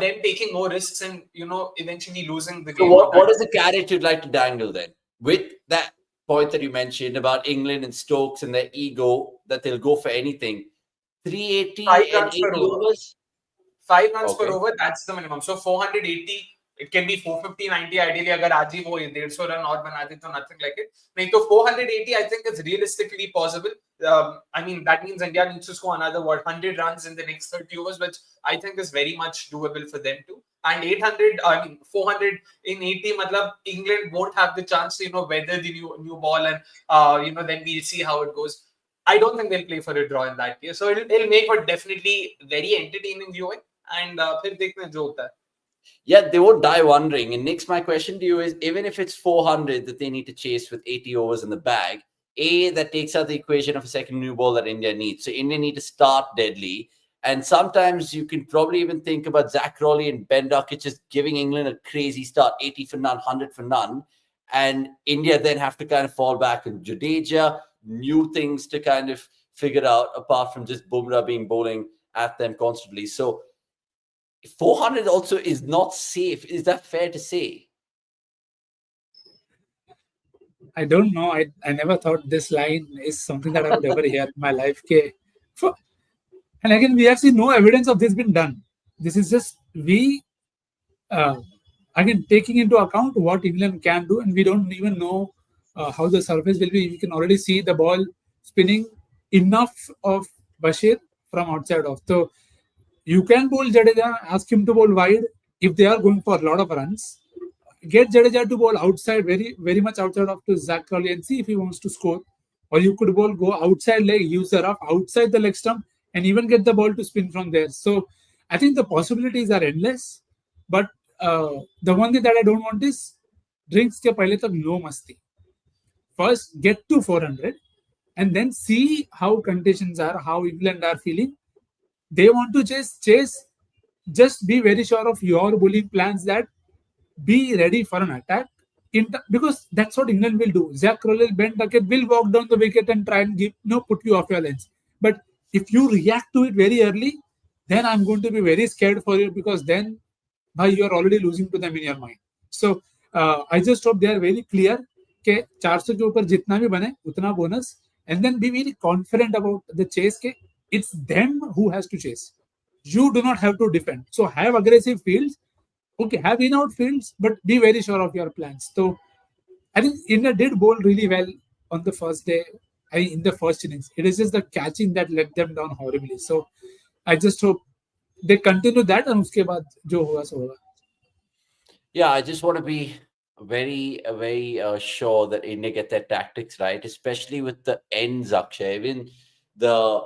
them taking more risks and eventually losing the game. So what is the carrot you'd like to dangle then? With that point that you mentioned about England and Stokes and their ego that they'll go for anything. 380 and 80 overs? 5 runs per over, that's the minimum. So 480, it can be 450, 90 ideally. Agar aaj hi wo 150 run aur bana de to nothing like it. Nahi to 480, I think is realistically possible. I mean, that means India needs to score another 100 runs in the next 30 overs, which I think is very much doable for them too. And 400 in 80, matlab England won't have the chance to weather the new ball, and then we'll see how it goes. I don't think they'll play for a draw in that case. So it'll make for definitely very entertaining viewing. And फिर देखते हैं जो होता है. Yeah, they won't die wondering. And Nick's, my question to you is, even if it's 400 that they need to chase with 80 overs in the bag, that takes out the equation of a second new ball that India needs. So India need to start deadly. And sometimes you can probably even think about Zach Crawley and Ben Duckett just giving England a crazy start, 80 for none, 100 for none. And India then have to kind of fall back on Jadeja, new things to kind of figure out apart from just Bumrah being bowling at them constantly. So 400 also is not safe. Is that fair to say? I don't know. I never thought this line is something that I would ever hear in my life. And again, we have seen no evidence of this being done. This is just again, taking into account what England can do, and we don't even know how the surface will be. We can already see the ball spinning enough of Bashir from outside off. So you can bowl Jadeja, ask him to bowl wide if they are going for a lot of runs. Get Jadeja to bowl outside, very, very much outside off to Zach Crawley and see if he wants to score. Or you could go outside leg, use the rough outside the leg stump, and even get the ball to spin from there. So I think the possibilities are endless. But the one thing that I don't want is drinks ke pehle tak no masti. First, get to 400 and then see how conditions are, how England are feeling. They want to chase. Just be very sure of your bowling plans, that be ready for an attack. Because that's what England will do. Zach Crawley, Ben Duckett will walk down the wicket and try and put you off your lens. But if you react to it very early, then I'm going to be very scared for you, because then you're already losing to them in your mind. So I just hope they are very clear that 400 के ऊपर जितना भी बने उतना bonus, and then be very confident about the chase. It's them who has to chase. You do not have to defend. So have aggressive fields. Okay, have in-out fields, but be very sure of your plans. So I think India did bowl really well on the first day, in the first innings. It is just the catching that let them down horribly. So I just hope they continue that and उसके बाद जो होगा सो होगा. Yeah, I just want to be very sure that India get their tactics right, especially with the ends, Akshay. Even the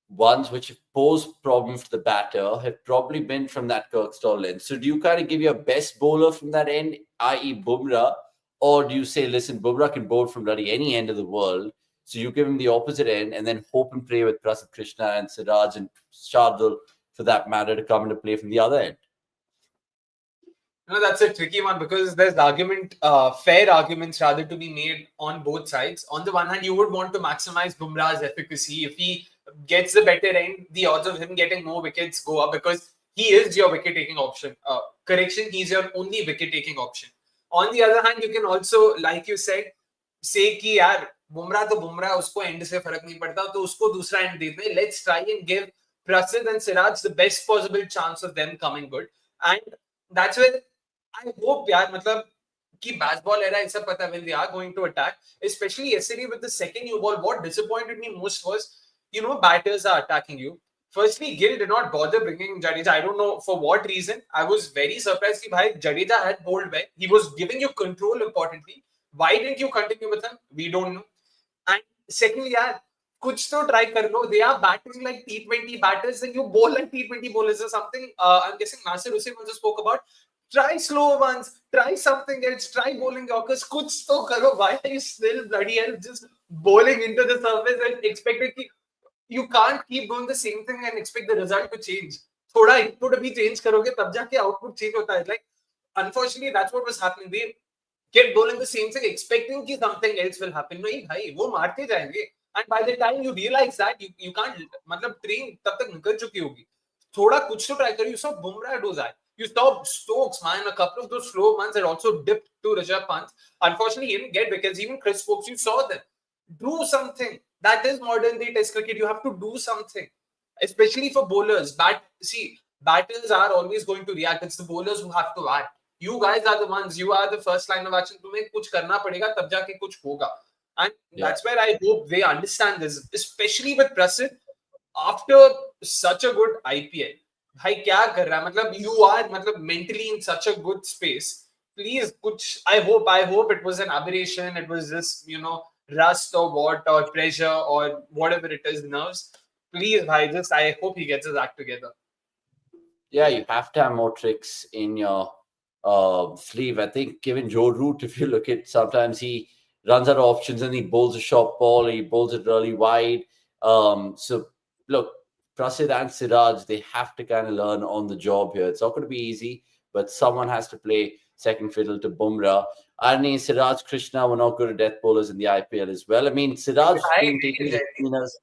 ones which have posed problems to the batter have probably been from that Kirkstall end. So do you kind of give your best bowler from that end, i.e. Bumrah, or do you say, listen, Bumrah can bowl from bloody any end of the world, so you give him the opposite end and then hope and pray with Prasidh Krishna and Siraj and Shardul, for that matter, to come into play from the other end? No, that's a tricky one because there's fair arguments rather to be made on both sides. On the one hand, you would want to maximize Bumrah's efficacy. If he gets the better end, the odds of him getting more wickets go up because he is your wicket-taking option. Correction, he's your only wicket-taking option. On the other hand, you can also, like you said, say कि यार बुमराह तो बुमराह उसको and से फर्क नहीं पड़ता तो उसको दूसरा and they they. Let's try and give Prasidh and Siraj the best possible chance of them coming good. And that's where I hope यार मतलब कि baseball era ऐसा पता when they are going to attack, especially yesterday with the second new ball. What disappointed me most was, batters are attacking you. Firstly, Gill did not bother bringing Jadeja. I don't know for what reason. I was very surprised that Jadeja had bowled well. He was giving you control importantly. Why didn't you continue with him? We don't know. And secondly, yaar, kuch to try kar lo. They are batting like T20 batters and you bowl like T20 bowlers or something. I'm guessing Nasir Hussain also spoke about. Try slow ones. Try something else. Try bowling Yorkers. Kuch to karo. Why are you still bloody hell just bowling into the surface and expecting you can't keep doing the same thing and expect the result to change. Thoda input abhi change karoge tab jaake output change hota hai. Like, unfortunately, that's what was happening. They kept bowling the same thing, expecting that something else will happen. No, bhai, wo maarte jayenge. And by the time you realize that, you can't, matlab train tab tak nikal chuki hogi. Thoda kuch to try karo. You saw Bumrah do that. You saw Stokes, man, a couple of those slow ones had also dipped to Rishabh Pant. Unfortunately, he didn't get wickets. Even Chris Stokes, you saw them. Do something. That is modern day test cricket. You have to do something, especially for bowlers. Batters are always going to react. It's the bowlers who have to act. You guys are the ones. You are the first line of action. तुम्हें कुछ करना पड़ेगा तब जाके कुछ होगा. And that's where I hope they understand this, especially with Prasidh after such a good IPL. भाई क्या कर रहा है? मतलब you are mentally in such a good space. Please, I hope it was an aberration. It was just rust or what or pressure or whatever it is, nerves. Please, bhai, I hope he gets his act together. Yeah, you have to have more tricks in your sleeve. I think given Joe Root, if you look at, sometimes he runs out of options and he bowls a short ball, he bowls it really wide. So look, Prasidh and Siraj, they have to kind of learn on the job here. It's not going to be easy, but someone has to play second fiddle to Bumrah. Arni, Siraj, Krishna were not good at death bowlers in the IPL as well. I mean, Siraj's been taking the cleaners.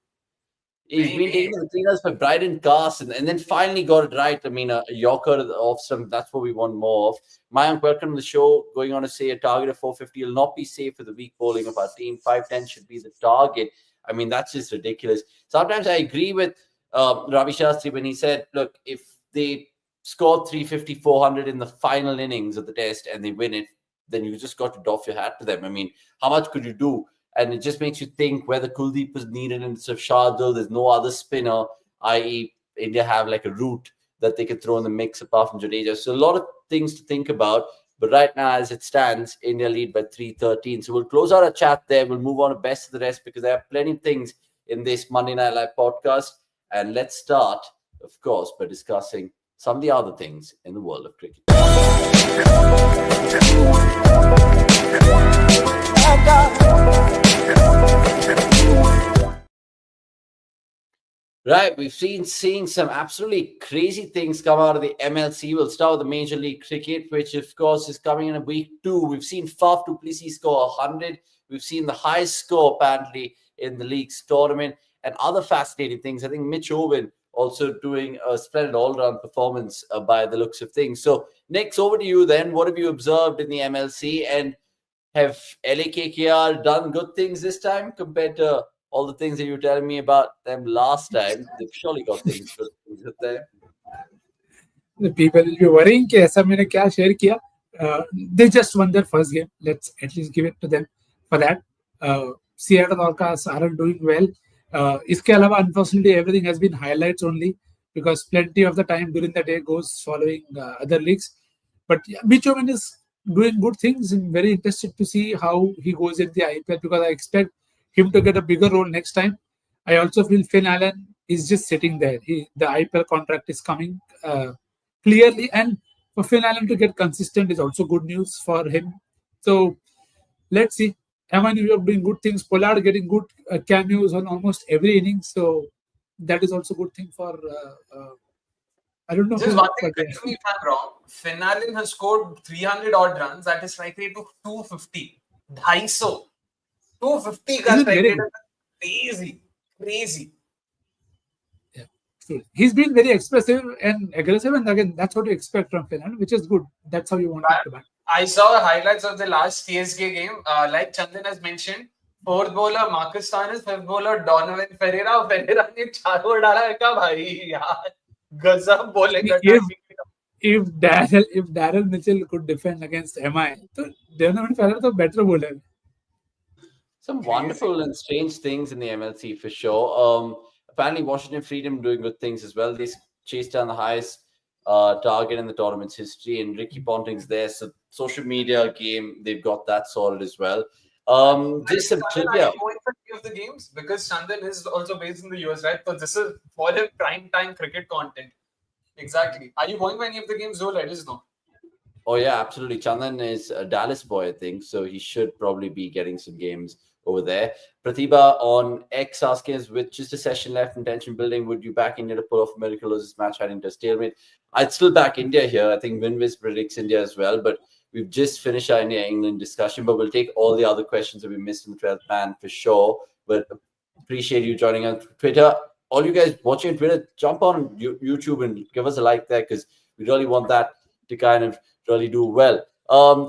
He's been taking the cleaners for Bryden Carson and then finally got it right. I mean, a Yorker off some, that's what we want more of. Mayank, welcome to the show. Going on to say a target of 450 will not be safe for the weak bowling of our team. 510 should be the target. I mean, that's just ridiculous. Sometimes I agree with Ravi Shastri when he said, look, if they scored 350, 400 in the final innings of the test and they win it, then you just got to doff your hat to them. I mean, how much could you do? And it just makes you think whether Kuldeep was needed instead of Shardul. There's no other spinner, i.e. India have like a route that they could throw in the mix apart from Jadeja. So a lot of things to think about. But right now, as it stands, India lead by 313. So we'll close out our chat there. We'll move on to best of the rest because there are plenty of things in this Monday Night Live podcast. And let's start, of course, by discussing some of the other things in the world of cricket. Right, we've seeing some absolutely crazy things come out of the MLC. We'll start with the Major League Cricket, which of course is coming in a week 2. We've seen Faf du Plessis score 100. We've seen the highest score apparently in the league's tournament and other fascinating things. I think Mitch Owen also doing a splendid all-round performance by the looks of things. So, Nick, over to you then. What have you observed in the MLC? And have LAKKR done good things this time compared to all the things that you were telling me about them last time? They've surely got things good things with them. The people will be worrying कि ऐसा मैंने क्या share किया. They just won their first game. Let's at least give it to them for that. Seattle Orcas aren't doing well. इसके अलावा unfortunately everything has been highlights only because plenty of the time during the day goes following other leagues. But yeah, Mitch Owen is doing good things. I'm very interested to see how he goes in the IPL because I expect him to get a bigger role next time. I also feel Finn Allen is just sitting there. The IPL contract is coming clearly, and for Finn Allen to get consistent is also good news for him. So let's see. Evan, you are doing good things. Pollard getting good cameos on almost every inning. So that is also good thing for. I don't know Just who, one thing, but yeah. correct me if I'm wrong. Finn Allen has scored 300 odd runs. That is strike rate to 250. 250. 250 ka He's been strike very rate. good. Crazy. Crazy. Yeah, true. He's been very expressive and aggressive, and again, that's what you expect from Finn Allen, which is good. That's how you want him to bat. I saw highlights of the last CSK game. Like Chandan has mentioned, fourth bowler Marcus Stoinis, fifth bowler Donovan Ferreira. Ferreira ने चारों डाला है क्या भाई यार? गजब bowling करता है. If Daryl Mitchell could defend against MI, so Donovan Ferrer is a better bowler. Some wonderful and strange things in the MLC for sure. Apparently, Washington Freedom doing good things as well. They chased down the highest target in the tournament's history, and Ricky Ponting's there. So, social media game, they've got that sorted as well. Just some trivia. Are you going for any of the games? Because Chandan is also based in the US, right? So this is for him prime time cricket content. Exactly. Are you going for any of the games? Do let us know. Oh yeah, absolutely. Chandan is a Dallas boy, I think, so he should probably be getting some games over there. Pratibha on X asking us, with just a session left in tension building, would you back India to pull off a miracle or this match heading to a stalemate? I'd still back India here. I think Winwiz predicts India as well, but we've just finished our India-England discussion, but we'll take all the other questions that we missed in the 12th man for sure. But appreciate you joining on Twitter. All you guys watching on Twitter, jump on YouTube and give us a like there because we really want that to kind of really do well.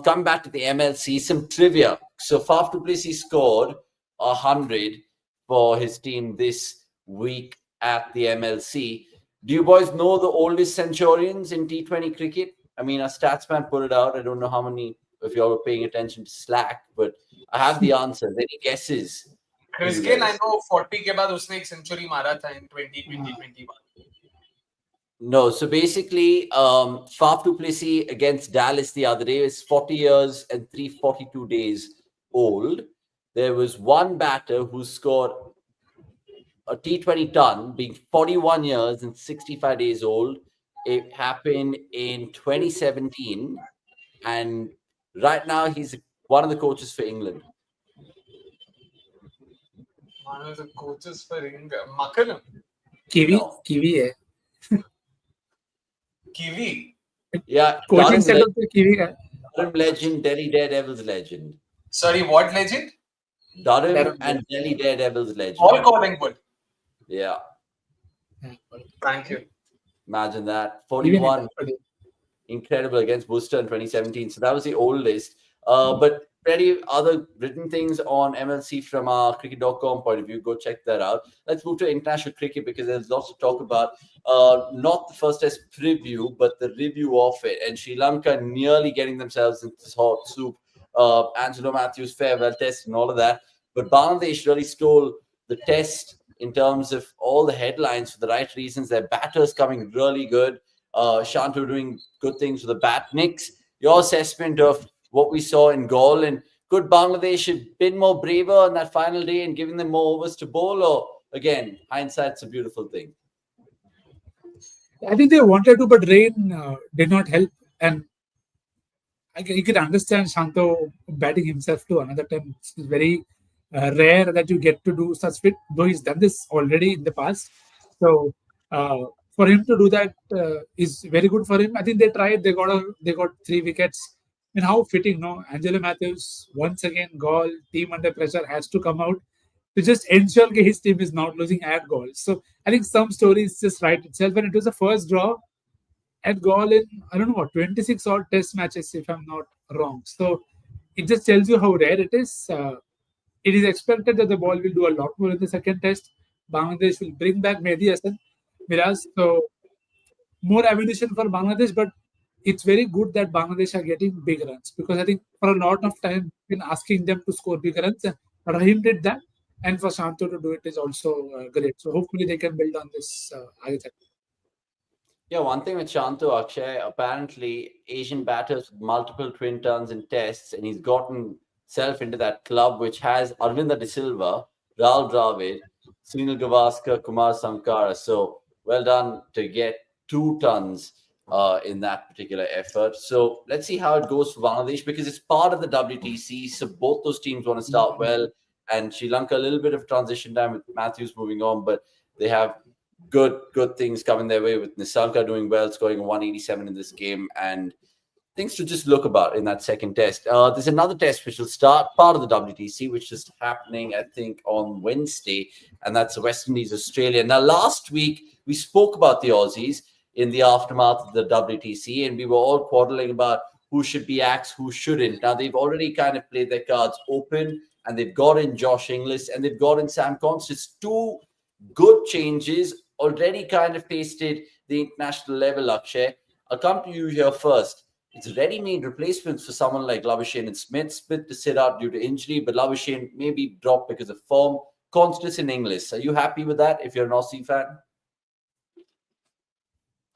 Coming back to the MLC, some trivia. So Faf du Plessis scored 100 for his team this week at the MLC. Do you boys know the oldest centurions in T20 cricket? I mean, our stats man put it out. I don't know how many of y'all were paying attention to Slack, but I have the answers. Any guesses? Chris Gill, I know 40 के बाद उसने एक century मारा था in 2020-21. No, so basically, Faf du Plessis against Dallas the other day is 40 years and 342 days old. There was one batter who scored a T20 ton, being 41 years and 65 days old. It happened in 2017, and right now he's one of the coaches for England. One of the coaches for England. Makalam. Kiwi, No. Kiwi hai. Kiwi. Yeah, Coaching setup to Kiwi hai. Durham legend, Delhi Daredevils legend. Sorry, what legend? Durham and Delhi Daredevils legend. All Collingwood. Yeah. Thank you. Imagine that. 41. Incredible against Worcester in 2017. So that was the oldest. But pretty other written things on MLC from our cricket.com point of view. Go check that out. Let's move to international cricket because there's lots to talk about. Not the first test preview, but the review of it. And Sri Lanka nearly getting themselves into this hot soup. Angelo Matthews farewell test and all of that. But Bangladesh really stole the test in terms of all the headlines for the right reasons. Their batters coming really good. Shantu doing good things with the bat. Nix, your assessment of what we saw in Gaul, and could Bangladesh have been more braver on that final day and giving them more overs to bowl, or again, hindsight's a beautiful thing? I think they wanted to, but rain did not help, and you can understand Shanto batting himself to another time. It's very rare that you get to do such fit, though he's done this already in the past. So for him to do that is very good for him. I think they tried. They got 3 wickets. And how fitting, no? Angelo Matthews once again, Gaul team under pressure has to come out to just ensure that his team is not losing at Gaul. So I think some stories just write itself, and it was the first draw at Gaul in, I don't know what, 26 odd test matches, if I'm not wrong. So it just tells you how rare it is. It is expected that the ball will do a lot more in the second test. Bangladesh will bring back Mehdi Hasan, Miraz. So more ammunition for Bangladesh, but it's very good that Bangladesh are getting big runs, because I think for a lot of time we've been asking them to score big runs. Rahim did that, and for Shanto to do it is also great. So hopefully they can build on this. Yeah, one thing with Shanto Akshay, apparently Asian batters with multiple twin turns in tests, and he's gotten himself into that club which has Arvinda De Silva, Rahul Dravid, Sunil Gavaskar, Kumar Sankara. So well done to get 2 tons in that particular effort. So let's see how it goes for Bangladesh because it's part of the WTC. So both those teams want to start well, and Sri Lanka a little bit of transition time with Matthews moving on, but they have good things coming their way with Nisanka doing well, scoring 187 in this game, and things to just look about in that second test. There's another test which will start part of the WTC, which is happening, I think, on Wednesday, and that's the West Indies Australia. Now, last week we spoke about the Aussies in the aftermath of the WTC, and we were all quarreling about who should be axed, who shouldn't. Now they've already kind of played their cards open, and they've got in Josh Inglis and they've got in Sam Constance, two good changes already kind of tasted the international level, Akshay. I'll come to you here first. It's ready-made replacements for someone like Labuschagne and Smith. Smith to sit out due to injury, but Labuschagne maybe dropped because of form. Constance in English. Are you happy with that if you're an Aussie fan?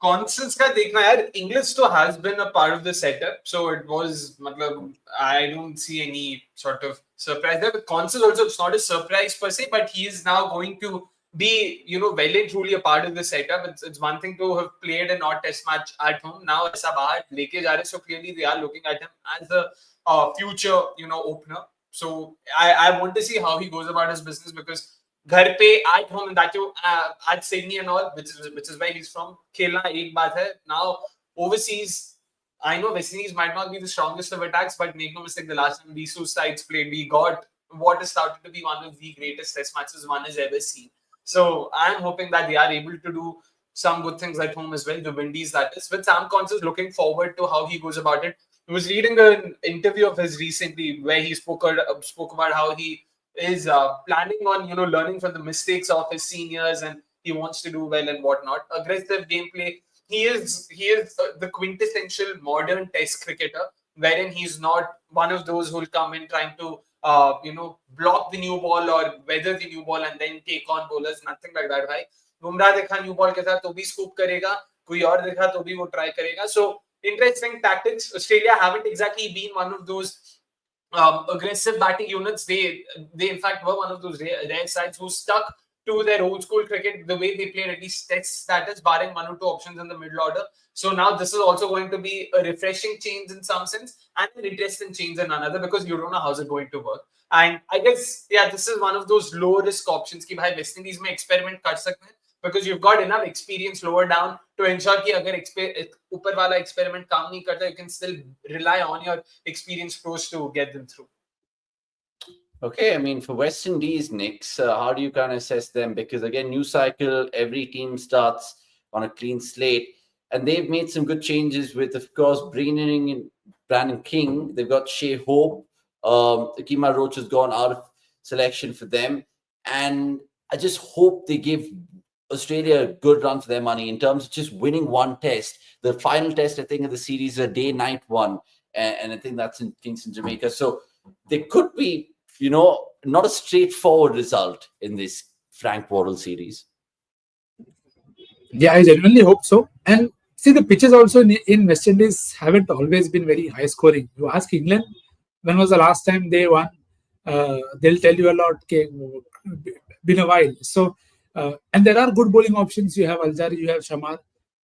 Constance का देखना यार, English तो has been a part of the setup, so it was, मतलब, I don't see any sort of surprise there. But Constance also, it's not a surprise per se, but he is now going to be, well and truly a part of the setup. It's one thing to have played an odd test match at home. Now ऐसा बाहर लेके जा रहे, so clearly they are looking at him as the future, opener. So I want to see how he goes about his business because घर पे at home and that at Sydney and all, which is where he's from, खेलना एक बात है. Now overseas, I know West Indies might not be the strongest of attacks, but make no mistake, the last time these two sides played, we got what is started to be one of the greatest test matches one has ever seen. So I'm hoping that they are able to do some good things at home as well. The Windies, that is. With Sam Constance, looking forward to how he goes about it. I was reading an interview of his recently where he spoke about how he is planning on learning from the mistakes of his seniors and he wants to do well and whatnot. Aggressive gameplay. He is the quintessential modern Test cricketer, wherein he's not one of those who will come in trying to block the new ball or weather the new ball and then take on bowlers. Nothing like that, भाई. बुमराह देखा new ball के साथ तो भी scoop करेगा, कोई और देखा तो भी वो try करेगा. So interesting tactics. Australia haven't exactly been one of those aggressive batting units. They in fact were one of those rare sides who stuck to their old school cricket, the way they played, at least test status, barring one or two options in the middle order. So now this is also going to be a refreshing change in some sense and an interesting change in another because you don't know how's it going to work. And I guess, yeah, this is one of those low risk options कि भाई West Indies में experiment कर सकते हैं because you've got enough experience lower down to ensure कि अगर ऊपर वाला experiment काम नहीं करता, you can still rely on your experienced pros to get them through. Okay, I mean, for West Indies, Knicks, how do you kind of assess them? Because again, new cycle, every team starts on a clean slate, and they've made some good changes with, of course, bringing in Brandon King. They've got Shea Hope. Akima Roach has gone out of selection for them, and I just hope they give Australia a good run for their money in terms of just winning one test. The final test, I think, of the series is a day-night one, and I think that's in Kingston, Jamaica. So there could be, not a straightforward result in this Frank Worrell series. Yeah, I genuinely hope so. And see, the pitches also in West Indies haven't always been very high scoring. You ask England, when was the last time they won? They'll tell you a lot. Been a while. So, and there are good bowling options. You have Alzari, you have Shamar.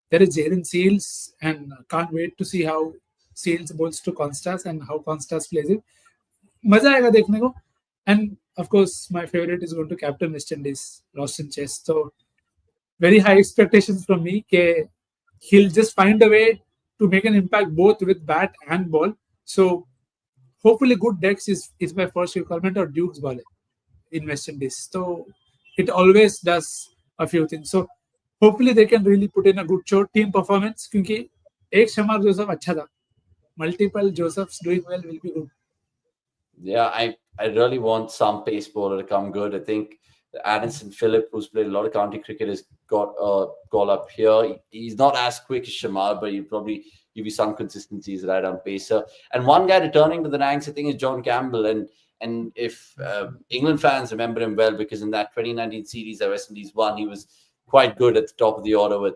There is Jayden Seals, and can't wait to see how Seals bowls to Constance and how Constance plays it. मजा आएगा देखने को. And of course, my favorite is going to captain West Indies, Roshan Chase. So very high expectations from me. He'll just find a way to make an impact both with bat and ball. So hopefully, good decks is my first requirement or Duke's ball in West Indies. So it always does a few things. So hopefully they can really put in a good show team performance. क्योंकि एक शमार Joseph अच्छा था. Multiple Josephs doing well will be good. Yeah, I really want some pace bowler to come good. I think Addison Phillip, who's played a lot of county cricket, has got a call up here. He's not as quick as Shamar, but he'll probably give you some consistency as right on pacer. And one guy returning to the ranks, I think, is John Campbell. And if England fans remember him well, because in that 2019 series that West Indies won, he was quite good at the top of the order with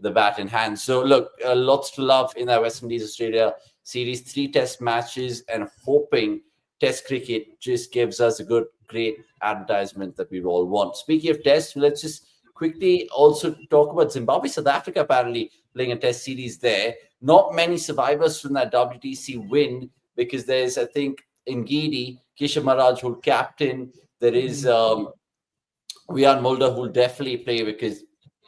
the bat in hand. So look, lots to love in that West Indies Australia series. 3 test matches, and hoping test cricket just gives us a great advertisement that we all want. Speaking of tests, let's just quickly also talk about Zimbabwe. South Africa apparently playing a test series there. Not many survivors from that WTC win, because there's, I think, Ngidi, Kisha Maharaj, who'll captain. There is Wian Mulder, who'll definitely play, because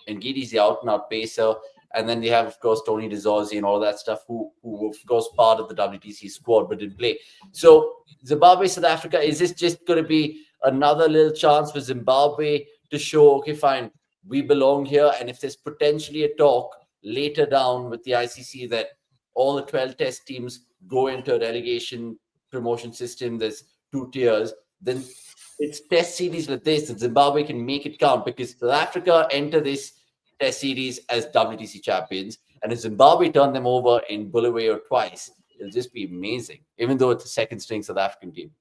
Ngidi's the out-and-out pacer. And then they have, of course, Tony DeZorzi and all that stuff, who of course, part of the WTC squad but didn't play. So Zimbabwe, South Africa, is this just going to be another little chance for Zimbabwe to show, okay, fine, we belong here? And if there's potentially a talk later down with the ICC that all the 12 test teams go into a relegation promotion system, there's 2 tiers, then it's test series like this that Zimbabwe can make it count, because South Africa enter this test series as WTC champions, and if Zimbabwe turn them over in Bulawayo twice, it'll just be amazing, even though it's a second string South African team.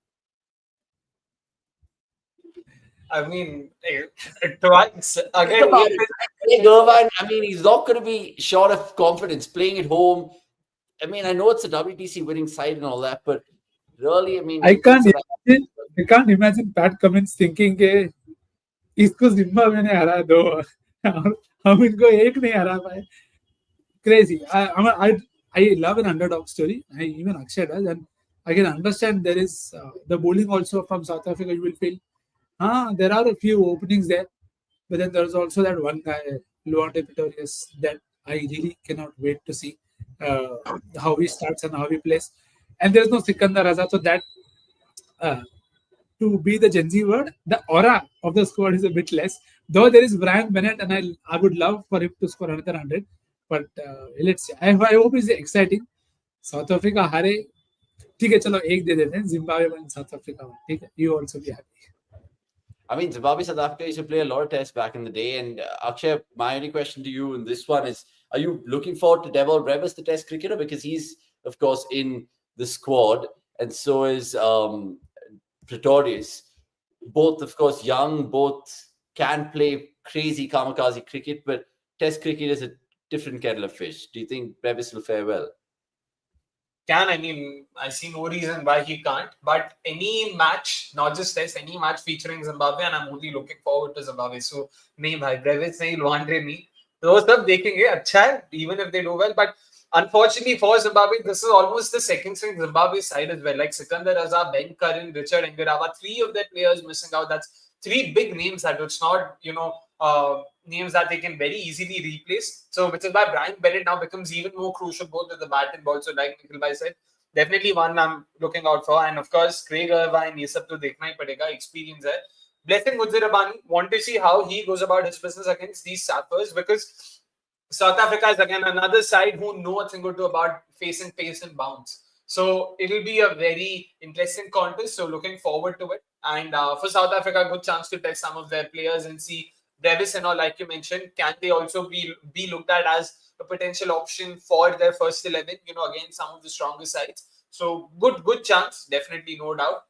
I mean, twice again. Irvine, I mean, he's not going to be short of confidence playing at home. I mean, I know it's a WTC winning side and all that, but really, I mean, I can't imagine Pat Cummins thinking कि इसको Zimbabwe ने हरा दो, हम इनको एक नहीं हरा पाए. Crazy. I love an underdog story. Even Akshay does, and I can understand there is the bowling also from South Africa. You will feel, there are a few openings there, but then there's also that one guy, Luante Pretorius, that I really cannot wait to see how he starts and how he plays. And there's no Sikandar Azad, so that to be the Gen Z word, the aura of the squad is a bit less. Though there is Brian Bennett, and I would love for him to score another 100. But let's see. I hope it's exciting. South Africa हारे, ठीक है, चलो एक दे देते हैं. Zimbabwe and South Africa, ठीक है. You also be happy. I mean, Zimbabwe, South Africa used to play a lot of tests back in the day. And Akshay, my only question to you in this one is, are you looking forward to Devon Revis, the test cricketer? Because he's, of course, in the squad, and so is Pretorius. Both, of course, young, both can play crazy kamikaze cricket, but test cricket is a different kettle of fish. Do you think Revis will fare well? I mean, I see no reason why he can't. But any match, not just test, any match featuring Zimbabwe, and I'm only looking forward to Zimbabwe. So, nahi bhai, Brevis nahi, Luandre nahi. Those stuff dekhenge, अच्छा hai, even if they do well. But unfortunately for Zimbabwe, this is almost the second string Zimbabwe side as well. Like Sikandar Azar, Ben Curran, Richard Engarawa, 3 of their players missing out. That's 3 big names that it's not, names that they can very easily replace. So, which is why Brian Bennett now becomes even more crucial both with the bat and ball. So, like Nikhil Bhai said, definitely one I'm looking out for. And of course, Craig Irvine, ye sab to dekhna hi padega, experience hai. Blessing Mujirabani, want to see how he goes about his business against these sappers, because South Africa is again another side who know a thing or two about facing pace and bounce. So it'll be a very interesting contest. So looking forward to it. And for South Africa, good chance to test some of their players and see Brevis and all, like you mentioned, can they also be looked at as a potential option for their first 11? Again, some of the stronger sides. So good chance, definitely, no doubt.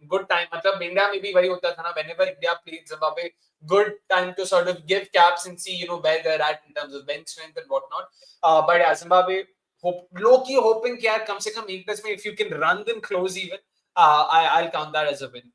Good time. Matlab India maybe very hota tha na, whenever India played Zimbabwe, good time to sort of give caps and see where they're at in terms of bench strength and whatnot. But yeah, Zimbabwe, low-key hoping that come se kam ek test mein, if you can run them close even, I'll count that as a win.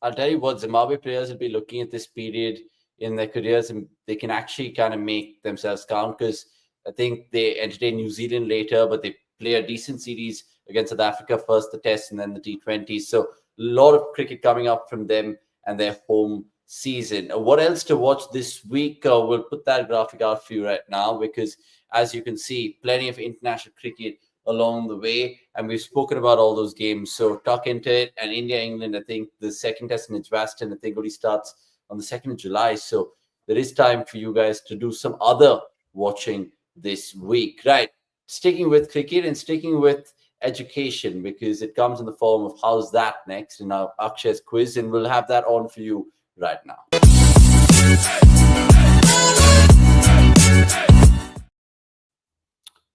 I'll tell you what, Zimbabwe players will be looking at this period in their careers, and they can actually kind of make themselves count, because I think they entertain New Zealand later, but they play a decent series against South Africa first, the test, and then the T20s. So a lot of cricket coming up from them and their home season. What else to watch this week? We'll put that graphic out for you right now, because as you can see, plenty of international cricket along the way, and we've spoken about all those games, so tuck into it. And India-England, I think the second test in Edgbaston, I think only starts on the 2nd of July, so there is time for you guys to do some other watching this week. Right, sticking with cricket and sticking with education, because it comes in the form of How's That next in our Akshay's quiz, and we'll have that on for you right now.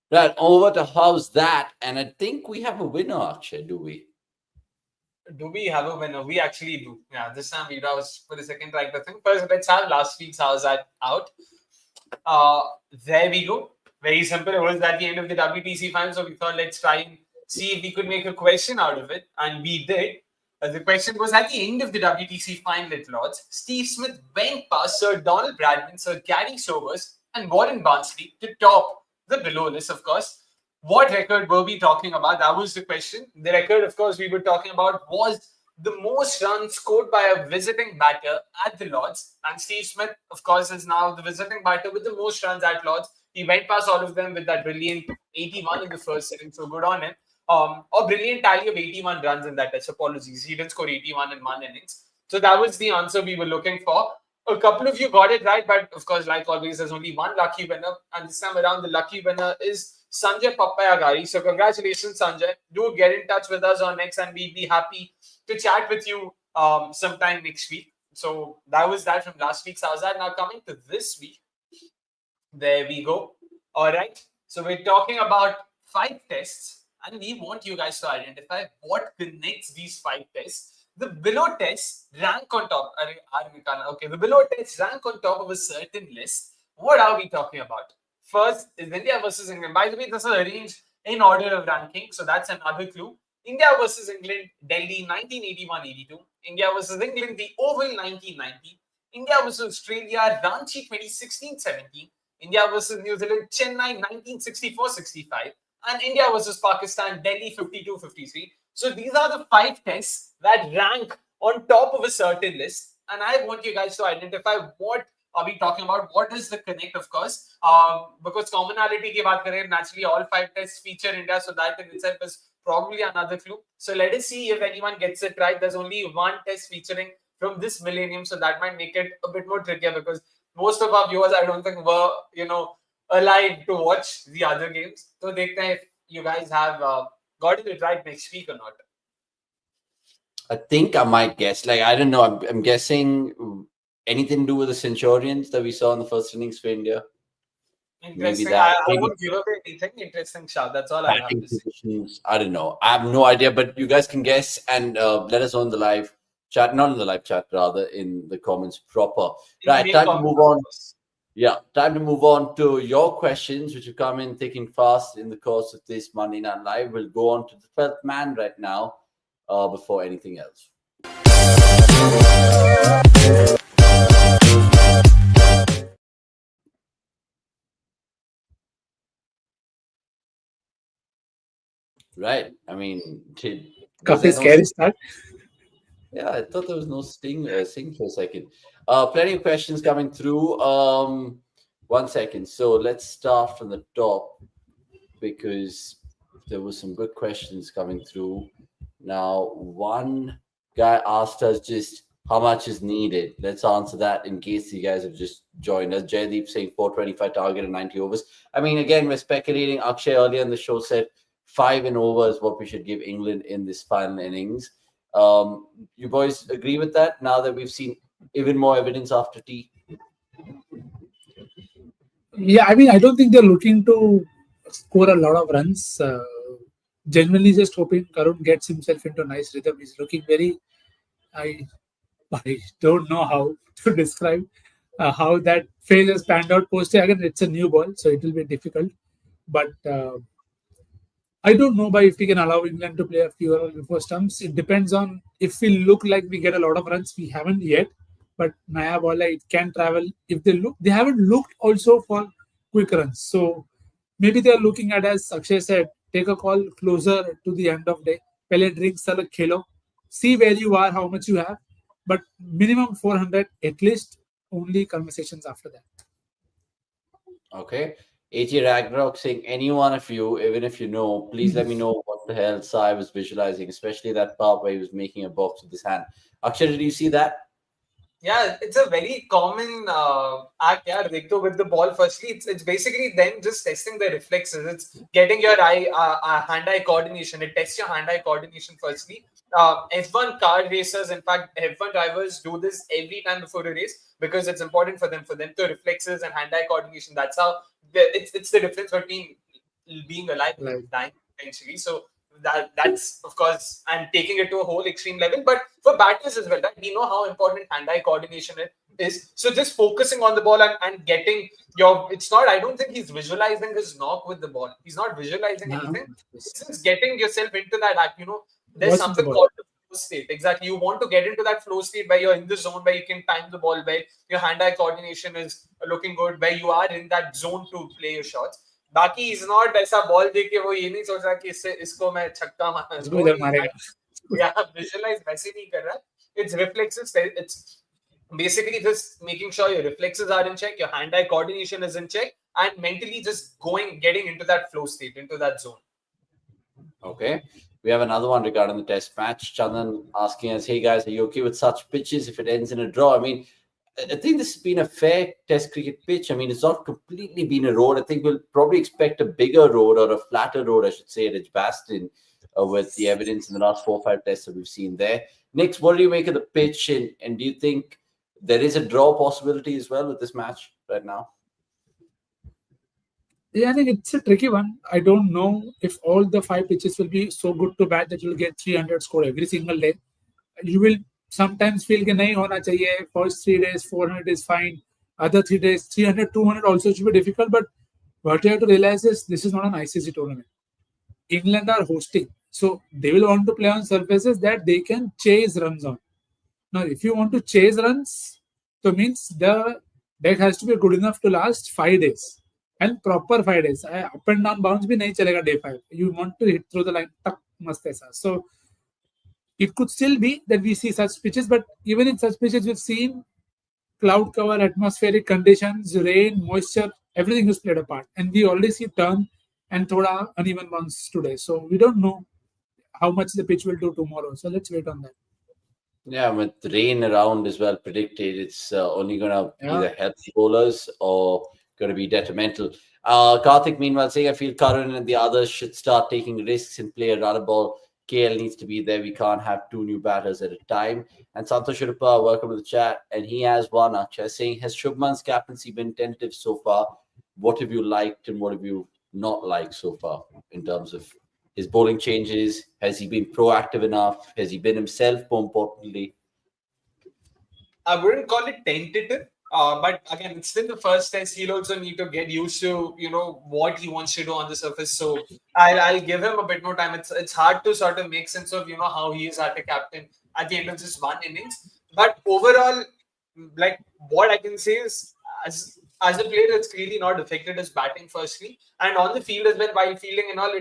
Right, over to How's That, and I think we have a winner, Akshay, do we? Do we have a winner? We actually do. Yeah, this time Veera was for the second track. The thing first, let's have last week's How's That out. Uh, there we go. Very simple. It was at the end of the WTC final, so we thought let's try and see if we could make a question out of it, and we did. The question was at the end of the WTC final at Lords, Steve Smith went past Sir Donald Bradman, Sir Gary Sobers, and Warren Barnsley to top the below list, of course. What record were we talking about? That was the question. The record, of course, we were talking about was the most runs scored by a visiting batter at the Lords. And Steve Smith, of course, is now the visiting batter with the most runs at Lords. He went past all of them with that brilliant 81 in the first inning. So good on him. A brilliant tally of 81 runs in that test. Apologies. He didn't score 81 in one innings. So that was the answer we were looking for. A couple of you got it right, but of course, like always, there's only one lucky winner. And this time around, the lucky winner is Sanjay Pappayagari. So congratulations, Sanjay. Do get in touch with us on X and we'd be happy to chat with you sometime next week. So that was that from last week's Howzzaat. Now coming to this week. There we go. All right. So we're talking about 5 tests and we want you guys to identify what connects these 5 tests. The below tests rank on top. Okay, the below tests rank on top of a certain list. What are we talking about? First is India versus England. By the way, this is arranged in order of ranking. So that's another clue. India versus England, Delhi 1981-82. India versus England, the Oval 1990. India versus Australia, Ranchi 2016-17. India versus New Zealand, Chennai 1964-65. And India versus Pakistan, Delhi 52-53. So these are the 5 tests that rank on top of a certain list. And I want you guys to identify what are we talking about? What is the connect, of course? Because commonality ki baat kare, naturally all 5 tests feature India. So that in itself is probably another clue. So let us see if anyone gets it right. There's only one test featuring from this millennium. So that might make it a bit more trickier because most of our viewers, I don't think, were, alive to watch the other games. So dekhte hain if you guys have gotten it right next week or not. I think I might guess. Like, I don't know. I'm guessing anything to do with the Centurions that we saw in the first innings for India. Interesting. Maybe that. I won't give away anything. Interesting, Shah. That's all I have to say. I don't know. I have no idea, but you guys can guess and let us know in the live chat, not in the live chat, rather in the comments proper. Right, time to move on. Yeah, time to move on to your questions, which have come in thick and fast in the course of this Monday Night Live. We'll go on to the 12th man right now before anything else. Right. I mean, scary start. Yeah, I thought there was no sing for a second. Plenty of questions coming through. 1 second. So let's start from the top because there were some good questions coming through. Now, one guy asked us just how much is needed. Let's answer that in case you guys have just joined us. Jaydeep saying 425 target and 90 overs. I mean, again, we're speculating. Akshay earlier in the show said 5 and over is what we should give England in this final innings. You boys agree with that now that we've seen even more evidence after tea? Yeah, I mean, I don't think they're looking to score a lot of runs. Genuinely just hoping Karun gets himself into a nice rhythm. He's looking very... I don't know how to describe how that phase has panned out post. Again, it's a new ball, so it will be difficult. But I don't know if we can allow England to play a fewer before stumps. It depends on if we look like we get a lot of runs. We haven't yet, but Naya Bola, it can travel. If they haven't looked also for quick runs. So maybe they're looking at, as Akshay said, take a call closer to the end of day. Pele drink, salak khelo. See where you are, how much you have. But minimum 400, at least. Only conversations after that. Okay. AT Ragnarok saying, any one of you, even if you know, please let me know what the hell Sai was visualizing, especially that part where he was making a box with his hand. Akshay, did you see that? Yeah, it's a very common act, yeah, Rikto, with the ball. Firstly, it's basically them just testing their reflexes. It's getting your hand-eye coordination. It tests your hand-eye coordination firstly. F1 car racers, in fact, F1 drivers do this every time before a race because it's important for them to reflexes and hand-eye coordination. That's how it's the difference between being alive and dying, essentially. So that's of course, and taking it to a whole extreme level. But for batters as well, right? We know how important hand-eye coordination is. So just focusing on the ball and getting your, it's not, I don't think he's visualizing his knock with the ball. He's not visualizing anything. It's just getting yourself into that act, there's Watch the something ball. called the flow state. Exactly. You want to get into that flow state where you're in the zone, where you can time the ball well, your hand-eye coordination is looking good, where you are in that zone to play your shots. बाकी is not ऐसा ball देख के वो ये नहीं सोच रहा कि इसको मैं छक्का मारूंगा या विजुअलाइज वैसे नहीं कर रहा. It's reflexes. It's basically just making sure your reflexes are in check, your hand-eye coordination is in check, and mentally just getting into that flow state, into that zone. Okay. We have another one regarding the test match. Chandan asking us, hey guys, are you okay with such pitches if it ends in a draw? I mean, I think this has been a fair test cricket pitch. I mean, it's not completely been a road. I think we'll probably expect a bigger road or a flatter road, I should say, at Edgbaston, with the evidence in the last 4 or 5 tests that we've seen there. Nix, what do you make of the pitch? And do you think there is a draw possibility as well with this match right now? Yeah, I think it's a tricky one. I don't know if all the 5 pitches will be so good to bat that you'll get 300 score every single day. You will sometimes feel that nahi hona chahiye. First 3 days, 400 is fine. Other 3 days, 300, 200 also should be difficult. But what you have to realize is this is not an ICC tournament. England are hosting. So they will want to play on surfaces that they can chase runs on. Now, if you want to chase runs, so means the deck has to be good enough to last 5 days. And proper 5 days. Up and down bounce bhi nahi chalega day 5. You want to hit through the line. Tak mast aisa. So it could still be that we see such pitches, but even in such pitches, we've seen cloud cover, atmospheric conditions, rain, moisture, everything is played a part. And we already see turn and thoda uneven bounce today. So we don't know how much the pitch will do tomorrow. So let's wait on that. Yeah, with rain around as well predicted, it's only going to either help bowlers or going to be detrimental. Karthik, meanwhile, saying I feel Karan and the others should start taking risks and play a runner ball. KL needs to be there. We can't have 2 new batters at a time. And Santosh Shuruppa, welcome to the chat. And he has one, Akshay, saying, has Shubman's captaincy been tentative so far? What have you liked and what have you not liked so far in terms of his bowling changes? Has he been proactive enough? Has he been himself, more importantly? I wouldn't call it tentative. But again, it's still the first test. He'll also need to get used to, what he wants to do on the surface. So I'll give him a bit more time. It's hard to sort of make sense of, how he is at a captain at the end of just one innings. But overall, like what I can say is, as a player, it's clearly not affected his batting firstly. And on the field as well, while fielding and all,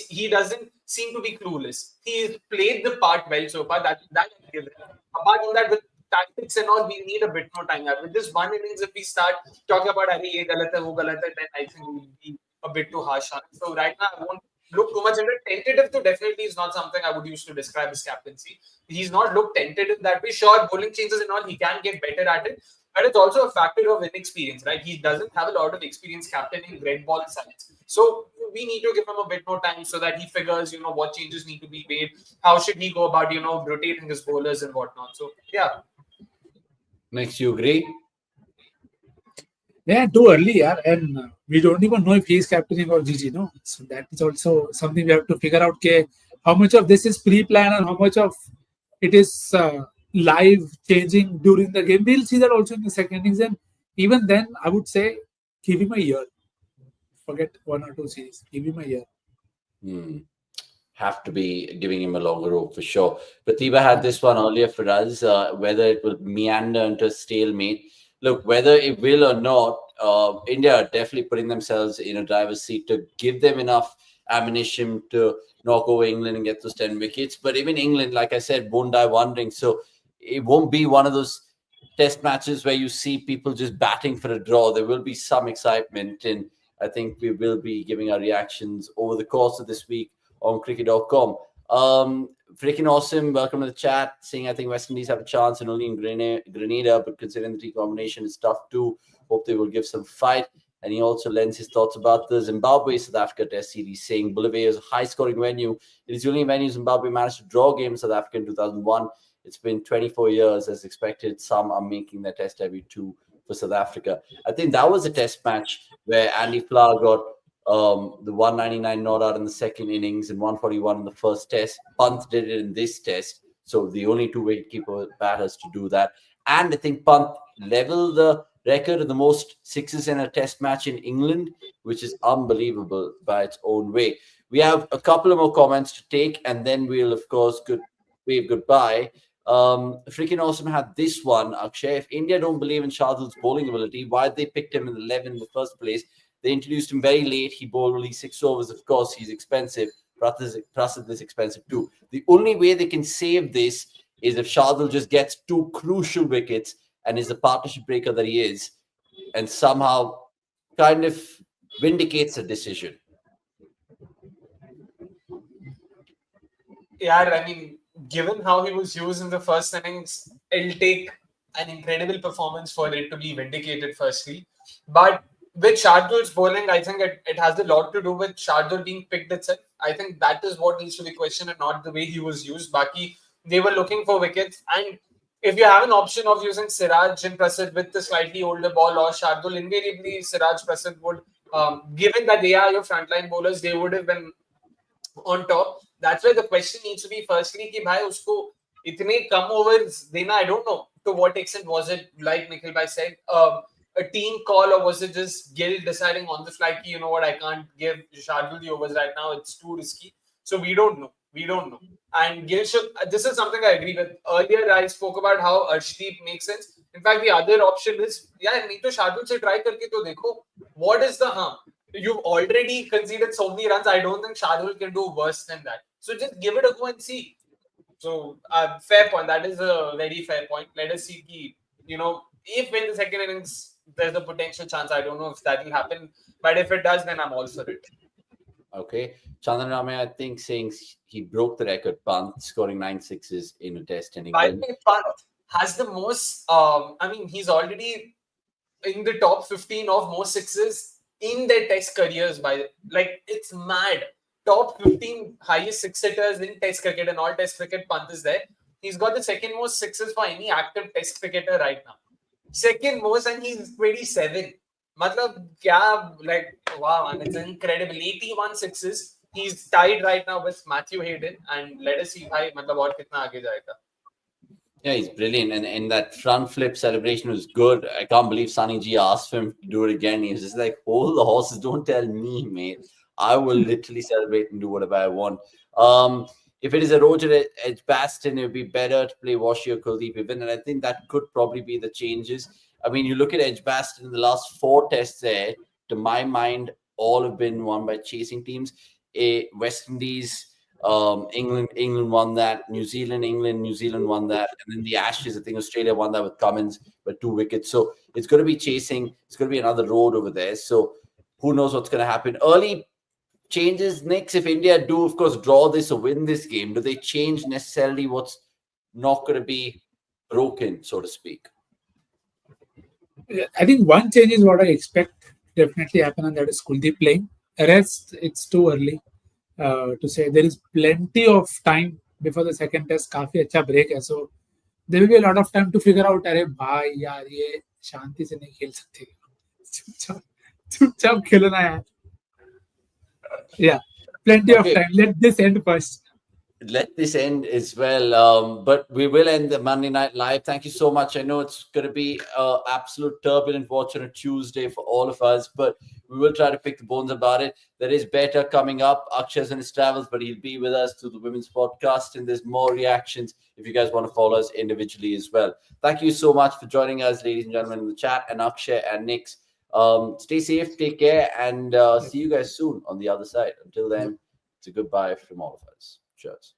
he doesn't seem to be clueless. He's played the part well so far. That I give him. Apart from that, with tactics and all, we need a bit more time. With this one innings, if we start talking about ye galat hai, wo galat hai, then I think we'll be a bit too harsh on it. So right now, I won't look too much into it. Tentative to definitely is not something I would use to describe his captaincy. He's not looked tentative that way. Sure, bowling changes and all, he can get better at it. But it's also a factor of inexperience, right? He doesn't have a lot of experience captaining red ball sides. So we need to give him a bit more time so that he figures, what changes need to be made. How should he go about, rotating his bowlers and whatnot. So, yeah. Next, you agree? Yeah, too early, yeah. And we don't even know if he's captaining or GG, no? So that is also something we have to figure out. How much of this is pre-planned and how much of it is live changing during the game. We'll see that also in the second innings. And even then, I would say, give him a year. Forget 1 or 2 series. Give him a year. Have to be giving him a longer rope for sure. Pratibha had this one earlier for us, whether it will meander into a stalemate. Look, whether it will or not, India are definitely putting themselves in a driver's seat to give them enough ammunition to knock over England and get those 10 wickets. But even England, like I said, won't die wondering. So it won't be one of those test matches where you see people just batting for a draw. There will be some excitement, and I think we will be giving our reactions over the course of this week on cricket.com. Freaking awesome. Welcome to the chat. Saying I think West Indies have a chance and only in Grenada, but considering the 3 combination is tough too. Hope they will give some fight. And he also lends his thoughts about the Zimbabwe South Africa Test series, saying Bolivia is a high scoring venue. It is the only venue Zimbabwe managed to draw a game in South Africa in 2001. It's been 24 years as expected. Some are making their test debut too for South Africa. I think that was a test match where Andy Flower got the 199 not out in the second innings and 141 in the first test. Pant did it in this test. So the only 2 wicketkeeper batters to do that. And I think Pant leveled the record of the most sixes in a test match in England, which is unbelievable by its own way. We have a couple of more comments to take, and then we'll, of course, wave goodbye. Freaking awesome had this one, Akshay. If India don't believe in Shardul's bowling ability, why they picked him in the 11 in the first place? They introduced him very late. He bowled only 6 overs. Of course, he's expensive. Prasid is expensive too. The only way they can save this is if Shardul just gets 2 crucial wickets and is the partnership breaker that he is, and somehow kind of vindicates the decision. Yeah, I mean, given how he was used in the first innings, it'll take an incredible performance for it to be vindicated, firstly. But with Shardul's bowling, I think it has a lot to do with Shardul being picked itself. I think that is what needs to be questioned and not the way he was used. Baki, they were looking for wickets. And if you have an option of using Siraj and Prasid with the slightly older ball or Shardul, invariably Siraj Prasid would, given that they are your frontline bowlers, they would have been on top. That's why the question needs to be firstly कि भाई उसको इतने कम overs देना. I don't know to what extent was it, like Nikhil bhai said, a team call, or was it just Gill deciding on the fly, you know what, I can't give Shardul the overs right now, it's too risky. So we don't know. And Gill should, this is something I agree with. Earlier I spoke about how Arshdeep makes sense. In fact, the other option is, yeah, नहीं तो Shardul से try करके तो देखो. What is the harm? You've already conceded so many runs. I don't think Shardul can do worse than that. So just give it a go and see. So fair point. That is a very fair point. Let us see. If in the second innings there's a potential chance, I don't know if that will happen. But if it does, then I'm all for it. Okay. Chandan Rame, I think, saying he broke the record, Pant, scoring 9 sixes in a test in England. I think Pant has the most, he's already in the top 15 of most sixes in their test careers. It's mad. Top 15 highest six hitters in test cricket and all test cricket, Pant is there. He's got the second most sixes for any active test cricketer right now. Second most, and he's 27. Wow, man, it's incredible. 81 sixes. He's tied right now with Matthew Hayden, and let us see bhai, और कितना आगे जाएगा. Yeah, he's brilliant. And that front flip celebration was good. I can't believe Sunny G asked him to do it again. He was just like, hold the horses, don't tell me, mate. I will literally celebrate and do whatever I want. If it is a Roger Edgbaston, it would be better to play Washi or Kuldeep even. And I think that could probably be the changes. I mean, you look at Edgbaston in the last 4 tests there, to my mind, all have been won by chasing teams. West Indies, England won that. New Zealand won that. And then the Ashes, I think Australia won that with Cummins by 2 wickets. So it's going to be chasing. It's going to be another road over there. So who knows what's going to happen. Early changes next. If India do, of course, draw this or win this game, do they change necessarily what's not going to be broken, so to speak? I think one change is what I expect definitely happen, and that is Kuldeep playing. The rest, it's too early to say. There is plenty of time before the second test. काफी अच्छा break है, so there will be a lot of time to figure out. अरे भाई यार ये शांति से नहीं खेल सकते. चुपचाप खेलो ना यार. Yeah, plenty of time. Let this end first. Let this end as well. But we will end the Monday Night Live. Thank you so much. I know it's going to be an absolute turbulent watch on a Tuesday for all of us, but we will try to pick the bones about it. There is better coming up. Akshay's in his travels, but he'll be with us through the Women's Podcast, and there's more reactions if you guys want to follow us individually as well. Thank you so much for joining us, ladies and gentlemen, in the chat, and Akshay and Nix. Stay safe, take care, and see you guys soon on the other side. Until then, it's a goodbye from all of us. Cheers.